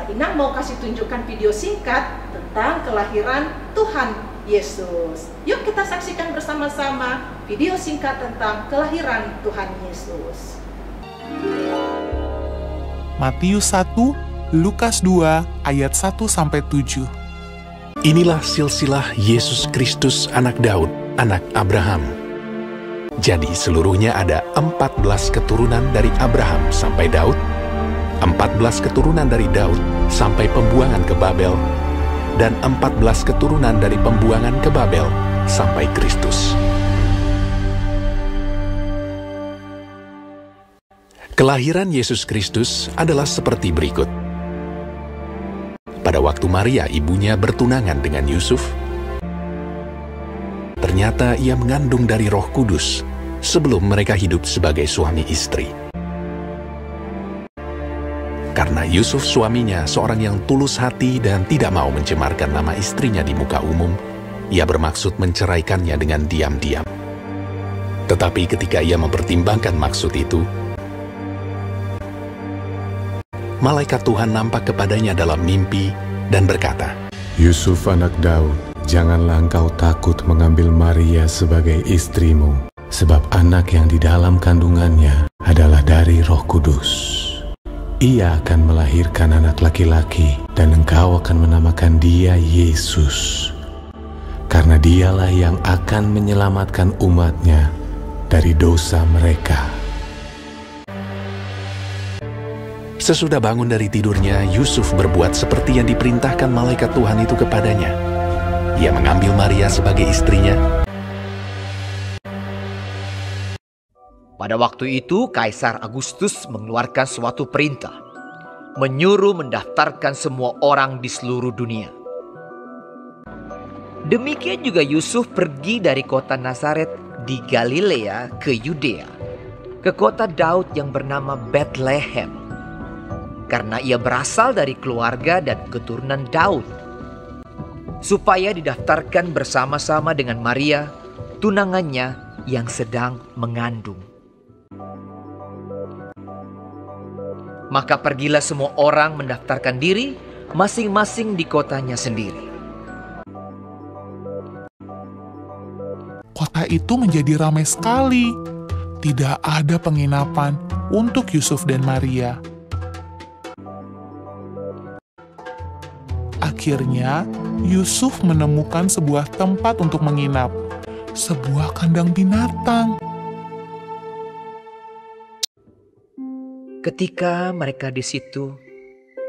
Inang mau kasih tunjukkan video singkat tentang kelahiran Tuhan Yesus. Yuk kita saksikan bersama-sama video singkat tentang kelahiran Tuhan Yesus. Matius 1, Lukas 2, ayat 1-7. Inilah silsilah Yesus Kristus anak Daud, anak Abraham. Jadi seluruhnya ada 14 keturunan dari Abraham sampai Daud, 14 keturunan dari Daud sampai pembuangan ke Babel, dan 14 keturunan dari pembuangan ke Babel sampai Kristus. Kelahiran Yesus Kristus adalah seperti berikut. Pada waktu Maria ibunya bertunangan dengan Yusuf, ternyata ia mengandung dari Roh Kudus sebelum mereka hidup sebagai suami istri. Karena Yusuf suaminya seorang yang tulus hati dan tidak mau mencemarkan nama istrinya di muka umum, ia bermaksud menceraikannya dengan diam-diam. Tetapi ketika ia mempertimbangkan maksud itu, malaikat Tuhan nampak kepadanya dalam mimpi dan berkata, Yusuf anak Daud, janganlah engkau takut mengambil Maria sebagai istrimu, sebab anak yang di dalam kandungannya adalah dari Roh Kudus. Ia akan melahirkan anak laki-laki dan engkau akan menamakan dia Yesus, karena dialah yang akan menyelamatkan umatnya dari dosa mereka. Sesudah bangun dari tidurnya, Yusuf berbuat seperti yang diperintahkan malaikat Tuhan itu kepadanya. Ia mengambil Maria sebagai istrinya. Pada waktu itu, Kaisar Agustus mengeluarkan suatu perintah, menyuruh mendaftarkan semua orang di seluruh dunia. Demikian juga Yusuf pergi dari kota Nazaret di Galilea ke Yudea, ke kota Daud yang bernama Bethlehem, karena ia berasal dari keluarga dan keturunan Daud, supaya didaftarkan bersama-sama dengan Maria, tunangannya yang sedang mengandung. Maka pergilah semua orang mendaftarkan diri masing-masing di kotanya sendiri. Kota itu menjadi ramai sekali. Tidak ada penginapan untuk Yusuf dan Maria. Akhirnya, Yusuf menemukan sebuah tempat untuk menginap, sebuah kandang binatang. Ketika mereka di situ,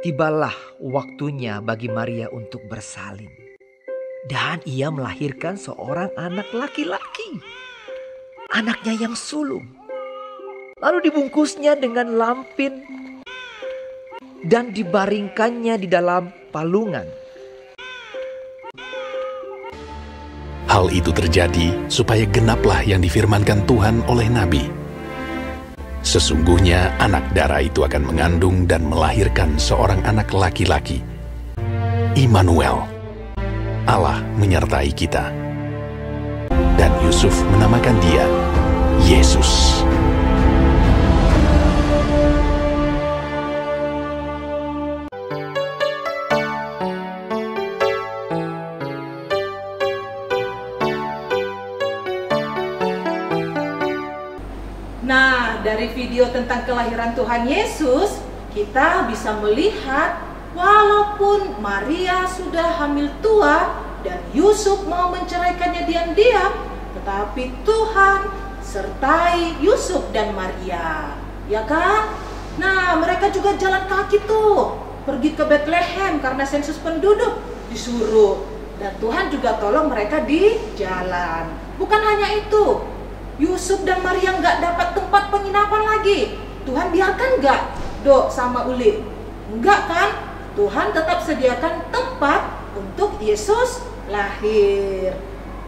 tibalah waktunya bagi Maria untuk bersalin. Dan ia melahirkan seorang anak laki-laki, anaknya yang sulung. Lalu dibungkusnya dengan lampin dan dibaringkannya di dalam palungan. Hal itu terjadi supaya genaplah yang difirmankan Tuhan oleh Nabi. Sesungguhnya anak darah itu akan mengandung dan melahirkan seorang anak laki-laki. Immanuel, Allah menyertai kita. Dan Yusuf menamakan dia Yesus. Nah, dari video tentang kelahiran Tuhan Yesus, kita bisa melihat walaupun Maria sudah hamil tua dan Yusuf mau menceraikannya diam-diam, tetapi Tuhan sertai Yusuf dan Maria, ya kan? Nah, mereka juga jalan kaki tuh, pergi ke Bethlehem karena sensus penduduk disuruh. Dan Tuhan juga tolong mereka di jalan. Bukan hanya itu, Yusuf dan Maria nggak dapat tempat penginapan lagi. Tuhan biarkan nggak, Dok sama Uli? Enggak kan? Tuhan tetap sediakan tempat untuk Yesus lahir.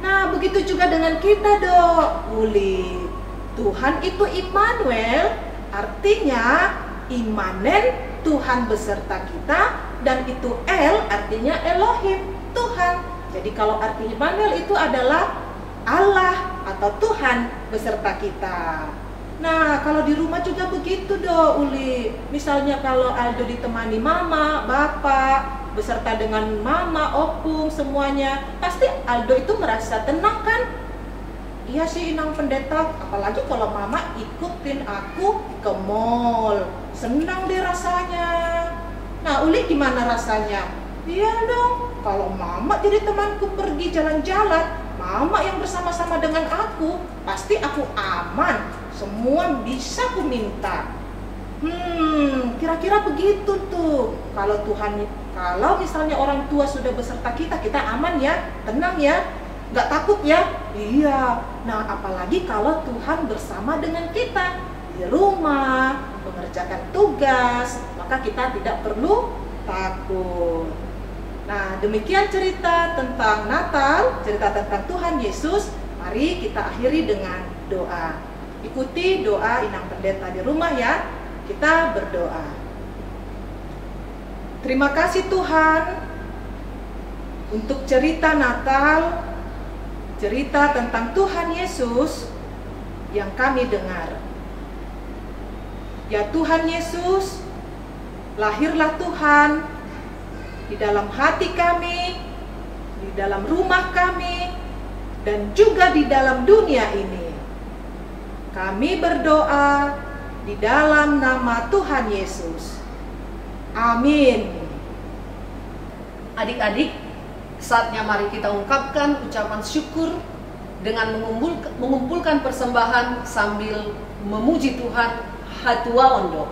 Nah, begitu juga dengan kita, Dok, Uli. Tuhan itu Immanuel, artinya imanen, Tuhan beserta kita, dan itu El artinya Elohim, Tuhan. Jadi kalau arti Immanuel itu adalah Allah atau Tuhan beserta kita. Nah, kalau di rumah juga begitu, Dok, Uli. Misalnya kalau Aldo ditemani mama, bapak, beserta dengan mama, opung, semuanya, pasti Aldo itu merasa tenang kan? Iya sih, Inang Pendeta, apalagi kalau mama ikutin aku ke mall. Senang deh rasanya. Nah, Uli gimana rasanya? Iya dong, kalau mama jadi temanku pergi jalan-jalan, mama yang bersama-sama dengan aku, pasti aku aman, semua bisa ku minta. Kira-kira begitu tuh. Kalau Tuhan, kalau misalnya orang tua sudah beserta kita, kita aman ya, tenang ya, nggak takut ya. Iya. Nah, apalagi kalau Tuhan bersama dengan kita di rumah, mengerjakan tugas, maka kita tidak perlu takut. Nah, demikian cerita tentang Natal, cerita tentang Tuhan Yesus. Mari kita akhiri dengan doa. Ikuti doa Inang Pendeta di rumah ya. Kita berdoa. Terima kasih Tuhan untuk cerita Natal, cerita tentang Tuhan Yesus yang kami dengar. Ya Tuhan Yesus, lahirlah Tuhan di dalam hati kami, di dalam rumah kami, dan juga di dalam dunia ini. Kami berdoa di dalam nama Tuhan Yesus. Amin. Adik-adik, saatnya mari kita ungkapkan ucapan syukur dengan mengumpulkan persembahan sambil memuji Tuhan. Hatua Ondo.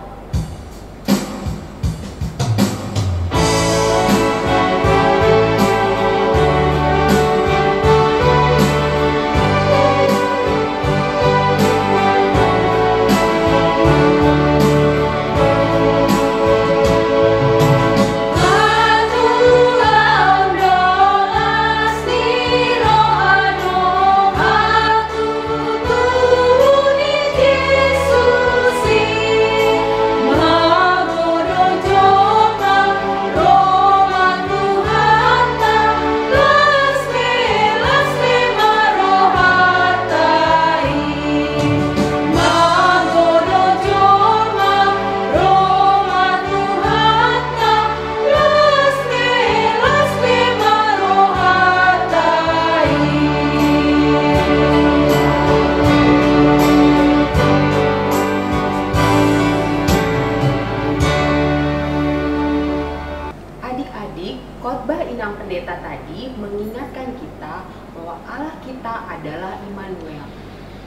Khotbah Inang Pendeta tadi mengingatkan kita bahwa Allah kita adalah Immanuel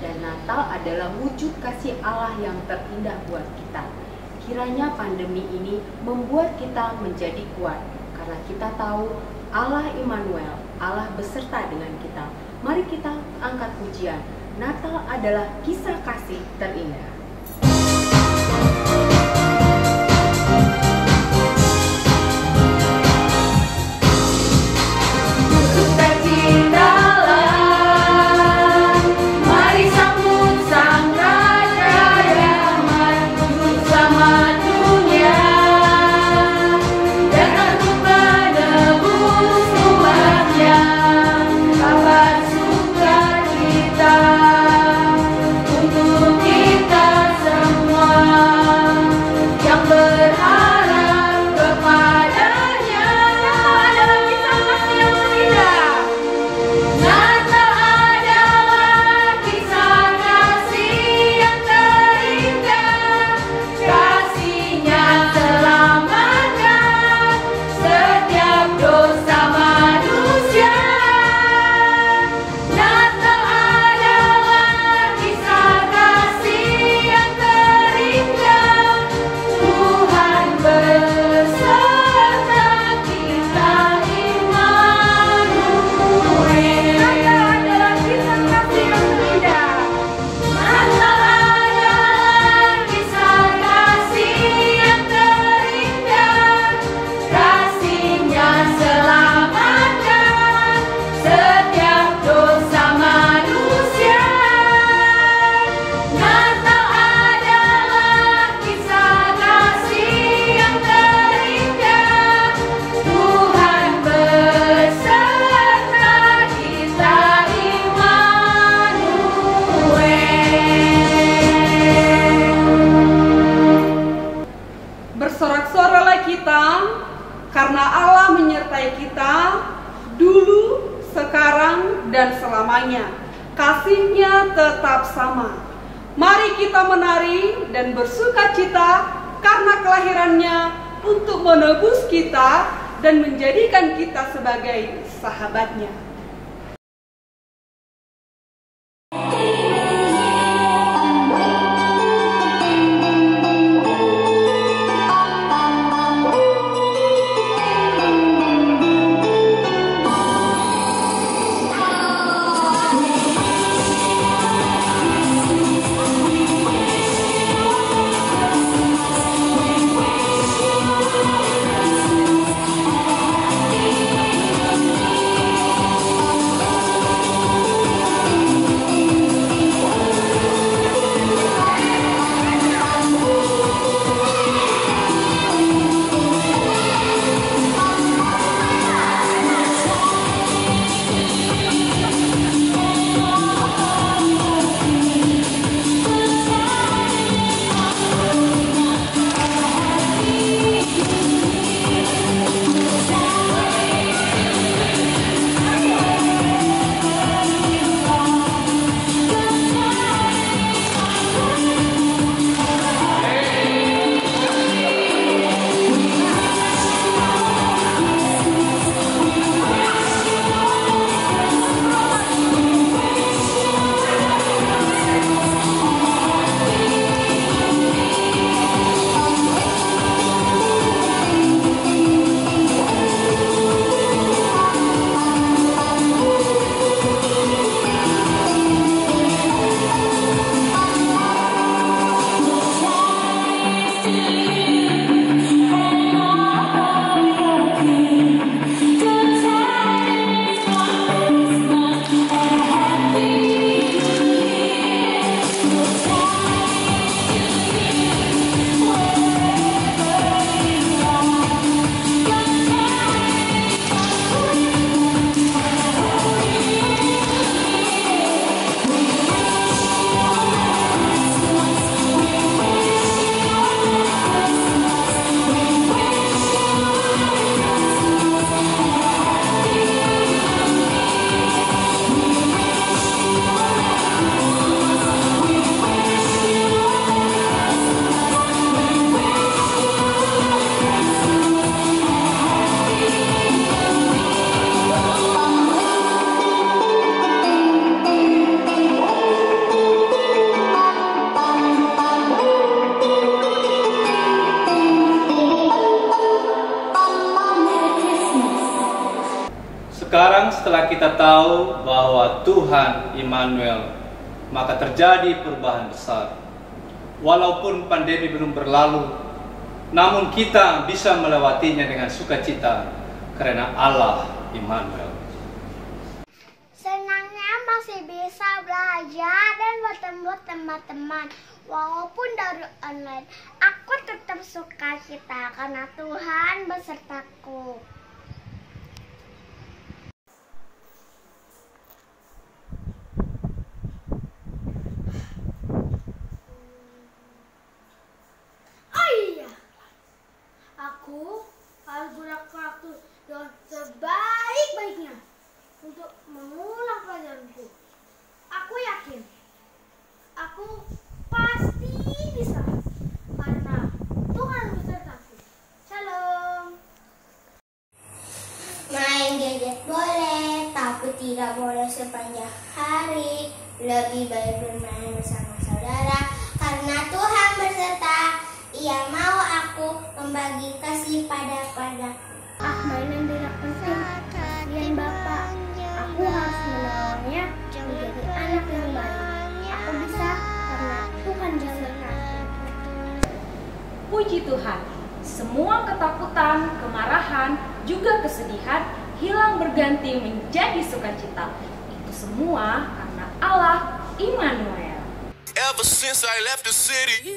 dan Natal adalah wujud kasih Allah yang terindah buat kita. Kiranya pandemi ini membuat kita menjadi kuat karena kita tahu Allah Immanuel, Allah beserta dengan kita. Mari kita angkat pujian. Natal adalah kisah kasih terindah. Bersorak-soraklah kita, karena Allah menyertai kita dulu, sekarang, dan selamanya. Kasih-Nya tetap sama. Mari kita menari dan bersukacita karena kelahiran-Nya untuk menebus kita dan menjadikan kita sebagai sahabat-Nya. Sekarang setelah kita tahu bahwa Tuhan Immanuel, maka terjadi perubahan besar. Walaupun pandemi belum berlalu, namun kita bisa melewatinya dengan sukacita karena Allah Immanuel. Senangnya masih bisa belajar dan bertemu teman-teman. Walaupun dari online, aku tetap sukacita karena Tuhan besertaku. Aku harus gunakan waktu dengan sebaik-baiknya untuk mengulang pelajaranku. Aku yakin aku pasti bisa karena Tuhan besertaku. Shalom. Main gadget boleh, tapi tidak boleh sepanjang hari. Lebih baik bermain bersama saudara karena Tuhan beserta. Ia mau aku membagi kasih padaku. Mainan tidak penting. Kasihan Bapak. Aku harus menolongnya menjadi anak yang baik. Aku bisa karena Tuhan besertaku. Puji Tuhan, semua ketakutan, kemarahan, juga kesedihan hilang berganti menjadi sukacita. Itu semua karena Allah Immanuel. Ever since I left the city.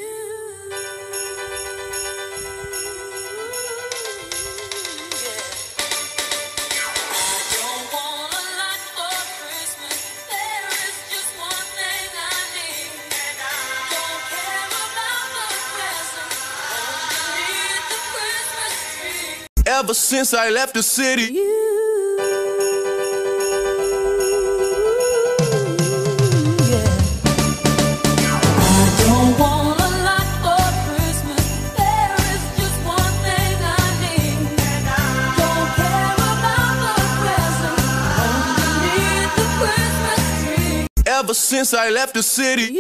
Ever since I left the city. Ever since I left the city.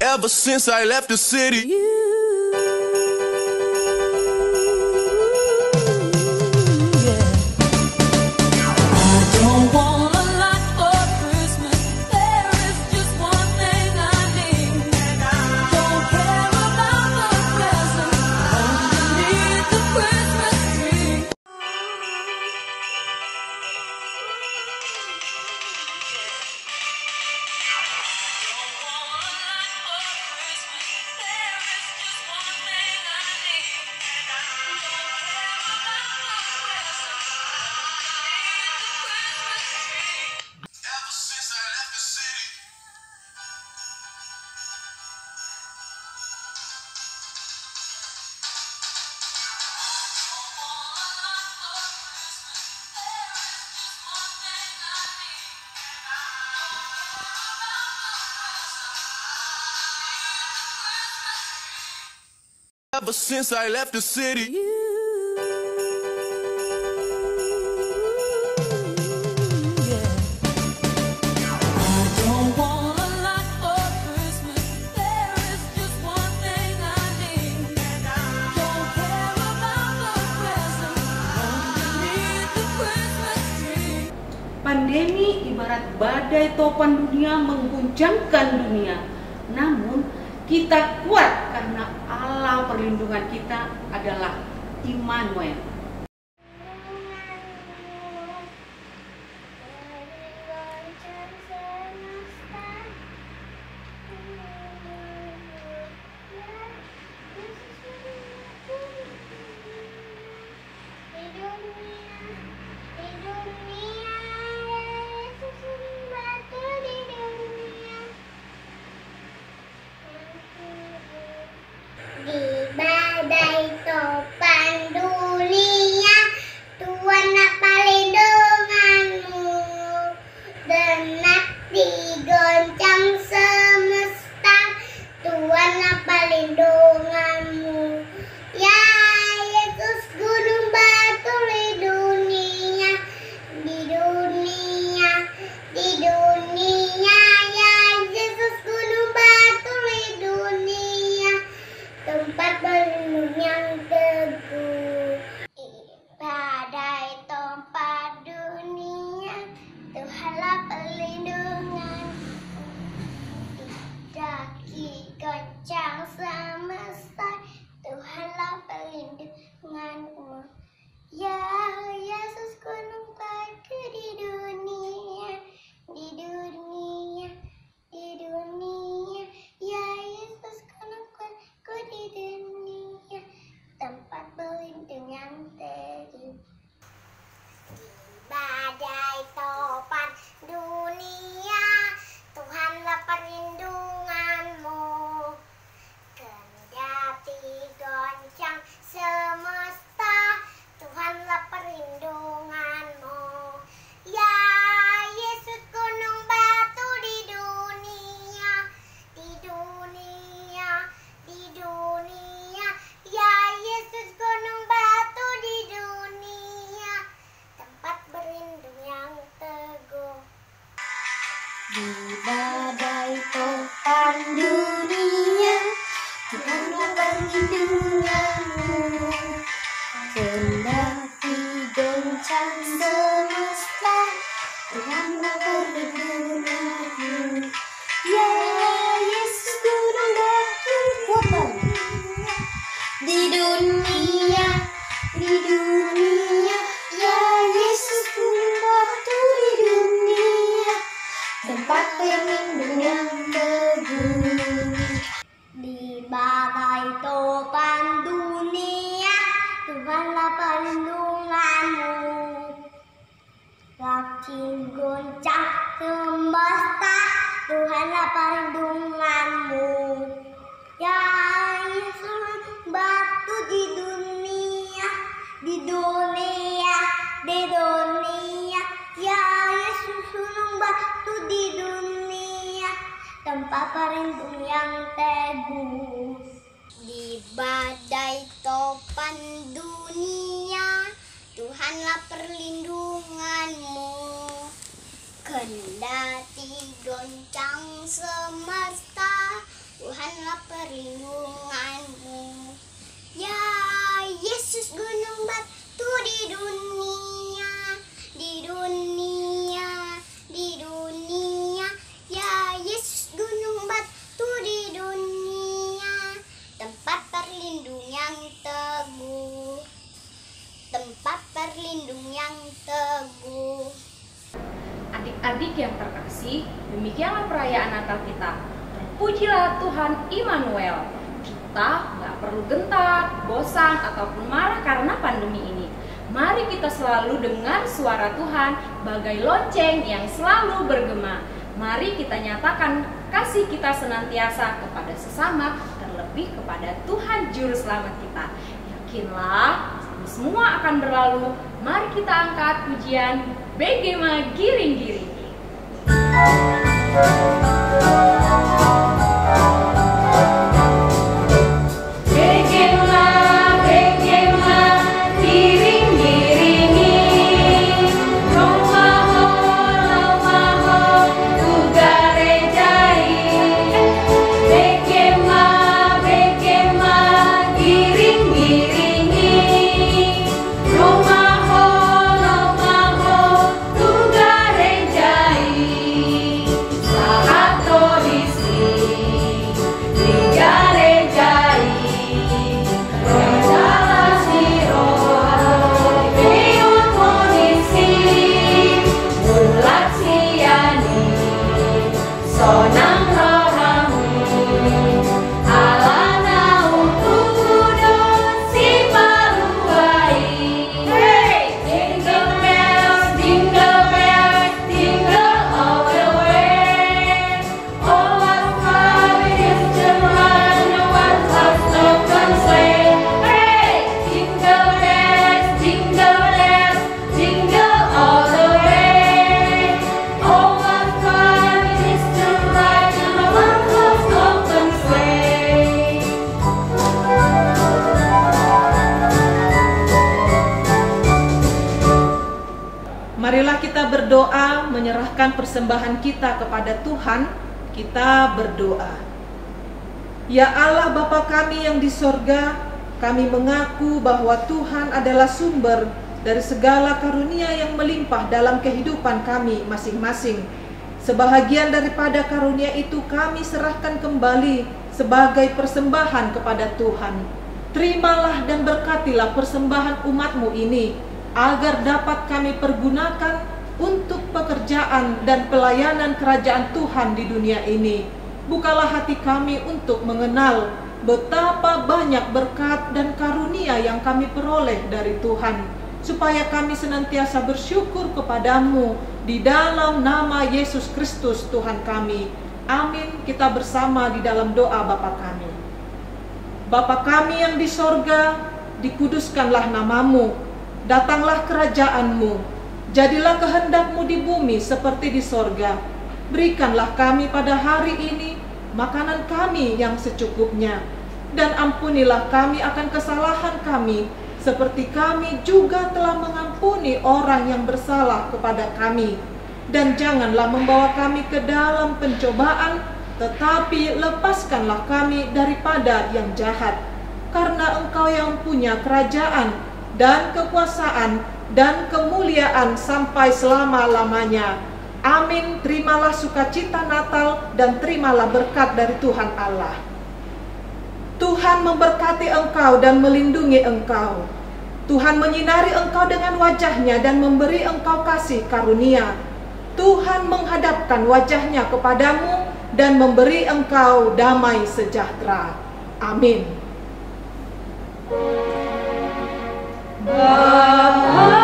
Ever since I left the city. Ever since I left the city. Pandemi ibarat badai topan dunia mengguncangkan dunia. Namun kita kuat karena Allah perlindungan kita adalah Immanuel. Di badai topan dunia, Tuhanlah perlindunganmu. Kendati goncang semesta, Tuhanlah perlindunganmu. Ya Yesus gunung batu kuat di dunia, ya Yesus gunung batu di dunia, tempat perlindungan yang teguh. Di badai topan dunia, Tuhanlah perlindunganmu. Waktu goncang semesta, Tuhanlah perlindunganmu. Ya Yesus batu di dunia, ya Yesus gunung batu di dunia, tempat perlindungan yang teguh. Di badai topan dunia, Tuhanlah perlindunganmu. Kendati goncang semesta, Tuhanlah perlindunganmu. Ya Yesus gunung batu di dunia, ya Yesus gunung batu di dunia, tempat perlindungan yang teguh, Adik-adik yang terkasih, demikianlah perayaan Natal kita. Terpujilah Tuhan Immanuel. Kita nggak perlu gentar, bosan, ataupun marah karena pandemi ini. Mari kita selalu dengar suara Tuhan bagai lonceng yang selalu bergema. Mari kita nyatakan kasih kita senantiasa kepada sesama, terlebih kepada Tuhan Juru Selamat kita. Yakinlah, ini semua akan berlalu. Mari kita angkat pujian Begema Giring-giring. Marilah kita berdoa, menyerahkan persembahan kita kepada Tuhan. Kita berdoa. Ya Allah Bapa kami yang di sorga, kami mengaku bahwa Tuhan adalah sumber dari segala karunia yang melimpah dalam kehidupan kami masing-masing. Sebahagian daripada karunia itu kami serahkan kembali sebagai persembahan kepada Tuhan. Terimalah dan berkatilah persembahan umat-Mu ini, agar dapat kami pergunakan untuk pekerjaan dan pelayanan kerajaan Tuhan di dunia ini. Bukalah hati kami untuk mengenal betapa banyak berkat dan karunia yang kami peroleh dari Tuhan, supaya kami senantiasa bersyukur kepadamu di dalam nama Yesus Kristus Tuhan kami. Amin. Kita bersama di dalam doa Bapa kami. Bapa kami yang di sorga, dikuduskanlah namamu. Datanglah kerajaan-Mu, jadilah kehendak-Mu di bumi seperti di sorga. Berikanlah kami pada hari ini makanan kami yang secukupnya, dan ampunilah kami akan kesalahan kami, seperti kami juga telah mengampuni orang yang bersalah kepada kami. dan janganlah membawa kami ke dalam pencobaan, tetapi lepaskanlah kami daripada yang jahat. Karena Engkau yang punya kerajaan dan kekuasaan dan kemuliaan sampai selama-lamanya. Amin. Terimalah sukacita Natal dan terimalah berkat dari Tuhan Allah. Tuhan memberkati engkau dan melindungi engkau. Tuhan menyinari engkau dengan wajah-Nya dan memberi engkau kasih karunia. Tuhan menghadapkan wajah-Nya kepadamu dan memberi engkau damai sejahtera. Amin. Bapa,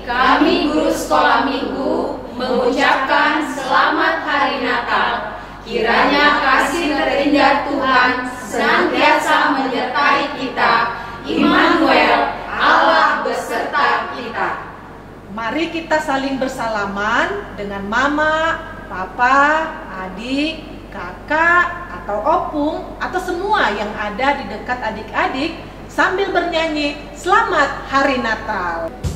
kami guru sekolah minggu mengucapkan selamat hari Natal. Kiranya kasih terindah Tuhan senantiasa menyertai kita. Immanuel, Allah beserta kita. Mari kita saling bersalaman dengan mama, papa, adik, kakak, atau opung, atau semua yang ada di dekat adik-adik sambil bernyanyi Selamat Hari Natal.